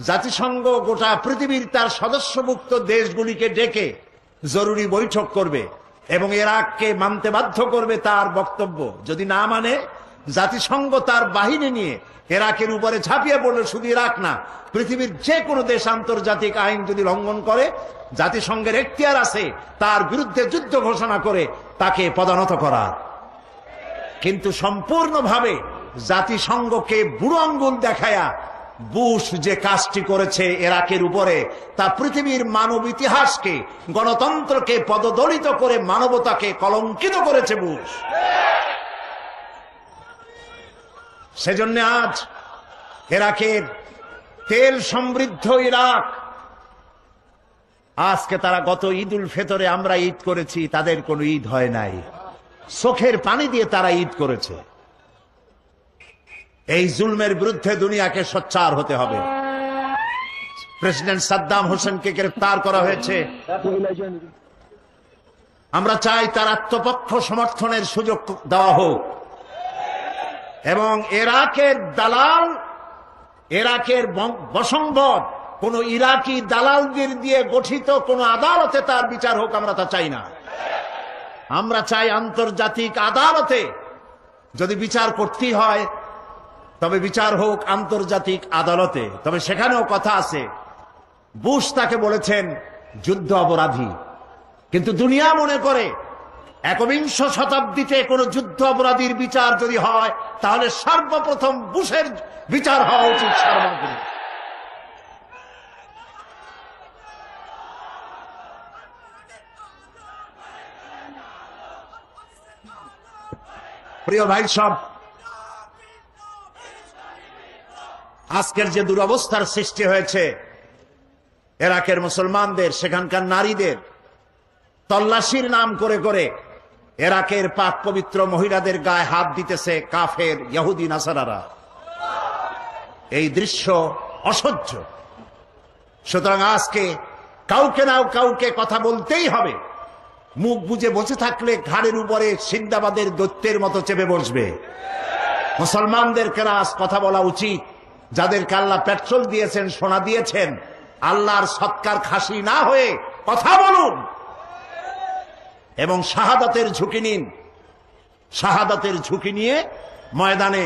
A: জাতিসংঘ গোটা পৃথিবীর তার সদস্যভুক্ত দেশগুলিকে ডেকে জরুরি বৈঠক করবে এবং ইরাককে মানতে বাধ্য করবে তার বক্তব্য। যদি না মানে, জাতিসংঘ তার বাহিনী নিয়ে ইরাকের উপরে ঝাঁপিয়ে পড়লে শুধু ইরাক না, পৃথিবীর যে কোনো দেশ আন্তর্জাতিক আইন যদি লঙ্ঘন করে, জাতিসংঘের এখতিয়ার আছে তার বিরুদ্ধে যুদ্ধ ঘোষণা করে তাকে পদানত করার। কিন্তু সম্পূর্ণভাবে জাতিসংঘকে বুড়ো আঙ্গুল দেখায়া বুশ যে কাজটি করেছে ইরাকের উপরে, তা পৃথিবীর মানব ইতিহাসকে, গণতন্ত্রকে পদদলিত করে মানবতাকে কলঙ্কিত করেছে বুশ। সেজন্য আজ ইরাকের তেল সমৃদ্ধ ইরাক, আজকে তারা গত ঈদ উল ফিতরে আমরা ঈদ করেছি, তাদের কোনো ঈদ হয় নাই। চোখের পানি দিয়ে তারা ঈদ করেছে। এই জুলমের বিরুদ্ধে দুনিয়াকে সোচ্চার হতে হবে। প্রেসিডেন্ট সাদ্দাম হোসেনকে গ্রেফতার করা হয়েছে। আমরা চাই তার আত্মপক্ষ সমর্থনের সুযোগ দেওয়া হোক এবং ইরাকের দালাল, ইরাকের বশংবদ কোন ইরাকি দালালদের দিয়ে গঠিত কোন আদালতে তার বিচার হোক, আমরা তা চাই না। আমরা চাই আন্তর্জাতিক আদালতে যদি বিচার করতে হয় তবে বিচার হোক আন্তর্জাতিক আদালতে। তবে সেখানেও কথা আছে, বুশ তাকে বলেছেন যুদ্ধ অপরাধী, কিন্তু দুনিয়া মনে করে একবিংশ শতাব্দীতে কোন যুদ্ধ অপরাধীর বিচার যদি হয় তাহলে সর্বপ্রথম বুশের বিচার হওয়া উচিত সর্বপ্রথম। প্রিয় ভাই সব, আজকের যে দুরবস্থার সৃষ্টি হয়েছে ইরাকের মুসলমানদের, সেখানকার নারীদের তল্লাশির নাম করে করে ইরাকের পাক পবিত্র মহিলাদের গায়ে হাত দিতেছে কাফের ইহুদি নাসারারা, এই দৃশ্য অসহ্য। সুতরাং আজকে কাউকে না কাউকে কথা বলতেই হবে। মুখ বুজে বসে থাকলে ঘাড়ের উপরে সিন্দাবাদের দৈত্যের মতো চেপে বসবে। মুসলমানদেরকে আজ কথা বলা উচিত। যাদেরকে আল্লাহ পেট্রোল দিয়েছেন, সোনা দিয়েছেন, আল্লাহর সৎকার খাসি না হয়ে কথা বলুন এবং শাহাদাতের ঝুঁকি নিন। শাহাদাতের ঝুঁকি নিয়ে ময়দানে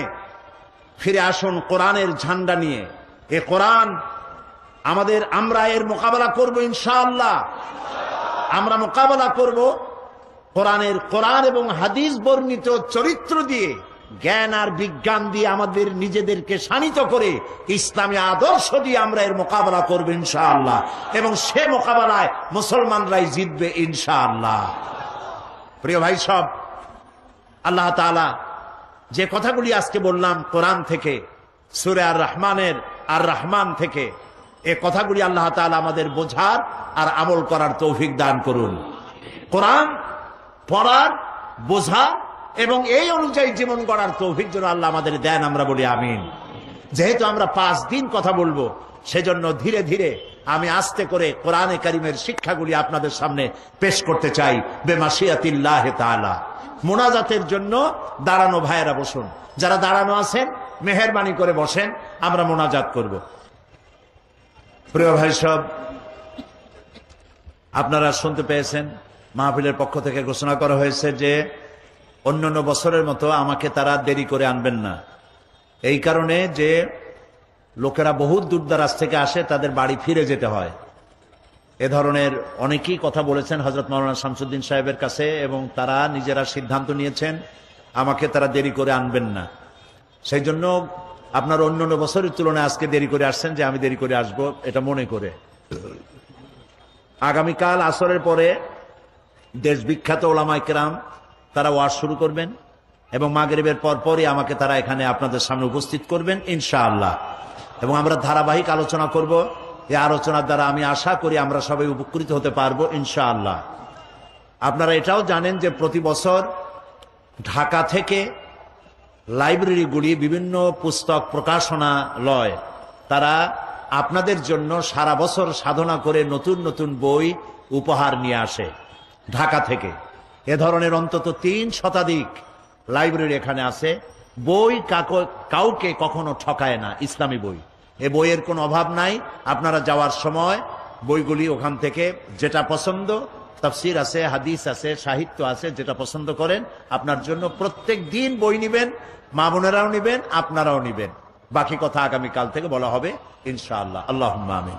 A: ফিরে আসুন কোরআনের ঝান্ডা নিয়ে। এ কোরআন আমাদের, আমরা এর মোকাবেলা করব ইনশাআল্লাহ। আমরা মোকাবেলা করব কোরআন এবং হাদিস বর্ণিত চরিত্র দিয়ে, জ্ঞান আর বিজ্ঞান দিয়ে আমাদের নিজেদেরকে শানিত করে ইসলামী আদর্শ দিয়ে আমরা এর মোকাবেলা করব ইনশাআল্লাহ। এবং সে মোকাবেলায় মুসলমানরাই জিতবে ইনশাআল্লাহ। প্রিয় ভাই সব, আল্লাহ তাআলা যে কথাগুলি আজকে বললাম কোরআন থেকে, সূরা আর রহমানের আর রহমান থেকে, এ কথাগুলি আল্লাহ তাআলা আমাদের বোঝার আর আমল করার তৌফিক দান করুন। কোরআন পড়ার, বোঝার এবং এই অনুযায়ী জীবন গড়ার তৌফিক যেন আল্লাহ আমাদের দেন, আমরা বলি আমিন। যেহেতু আমরা 5 দিন কথা বলবো, সেজন্য ধীরে ধীরে আমি আস্তে করে কোরআনে কারিমের শিক্ষাগুলি আপনাদের সামনে পেশ করতে চাই বেমাশিয়াতিল্লাহ তাআলা। মোনাজাতের জন্য দাঁড়ানো ভাইয়েরা বসুন, যারা দাঁড়ানো আছেন মেহেরবানি করে বসেন, আমরা মোনাজাত করব। প্রিয় ভাই সব, আপনারা শুনতে পেয়েছেন মাহফিলের পক্ষ থেকে ঘোষণা করা হয়েছে যে অন্যান্য বছরের মতো আমাকে তারা দেরি করে আনবেন না। এই কারণে যে লোকেরা বহুত দূর দারাজ থেকে আসে, তাদের বাড়ি ফিরে যেতে হয়। এ ধরনের অনেকেই কথা বলেছেন হযরত মাওলানা শামসুদ্দিন সাহেবের কাছে এবং তারা নিজেরা সিদ্ধান্ত নিয়েছেন আমাকে তারা দেরি করে আনবেন না। সেই জন্য আপনার অন্যান্য বছরের তুলনায় আজকে দেরি করে আসছেন, যে আমি দেরি করে আসব এটা মনে করে। আগামীকাল আসরের পরে দেশ বিখ্যাত ওলামায়ে কেরাম তারা ওয়াজ শুরু করবেন এবং মাগরিবের পরপরই আমাকে তারা এখানে আপনাদের সামনে উপস্থিত করবেন ইনশাআল্লাহ। এবং আমরা ধারাবাহিক আলোচনা করব এই আলোচনার দ্বারা আমি আশা করি আমরা সবাই উপকৃত হতে পারবো ইনশাআল্লাহ। আপনারা এটাও জানেন যে প্রতি বছর ঢাকা থেকে লাইব্রেরিগুলি বিভিন্ন পুস্তক প্রকাশনালয় তারা আপনাদের জন্য সারা বছর সাধনা করে নতুন নতুন বই উপহার নিয়ে আসে ঢাকা থেকে। এ ধরনের অন্তত 3 শতাধিক লাইব্রেরি এখানে আছে। বই কাউকে কখনো ঠকায় না, ইসলামী বই। এ বইয়ের কোনো অভাব নাই। আপনারা যাওয়ার সময় বইগুলি ওখান থেকে যেটা পছন্দ, তাফসির আছে, হাদিস আছে, সাহিত্য আছে, যেটা পছন্দ করেন আপনার জন্য প্রত্যেক দিন বই নিবেন, মা বোনেরাও নিবেন, আপনারাও নিবেন। বাকি কথা আগামীকাল থেকে বলা হবে ইনশাআল্লাহ। আল্লাহুম্মা আমিন।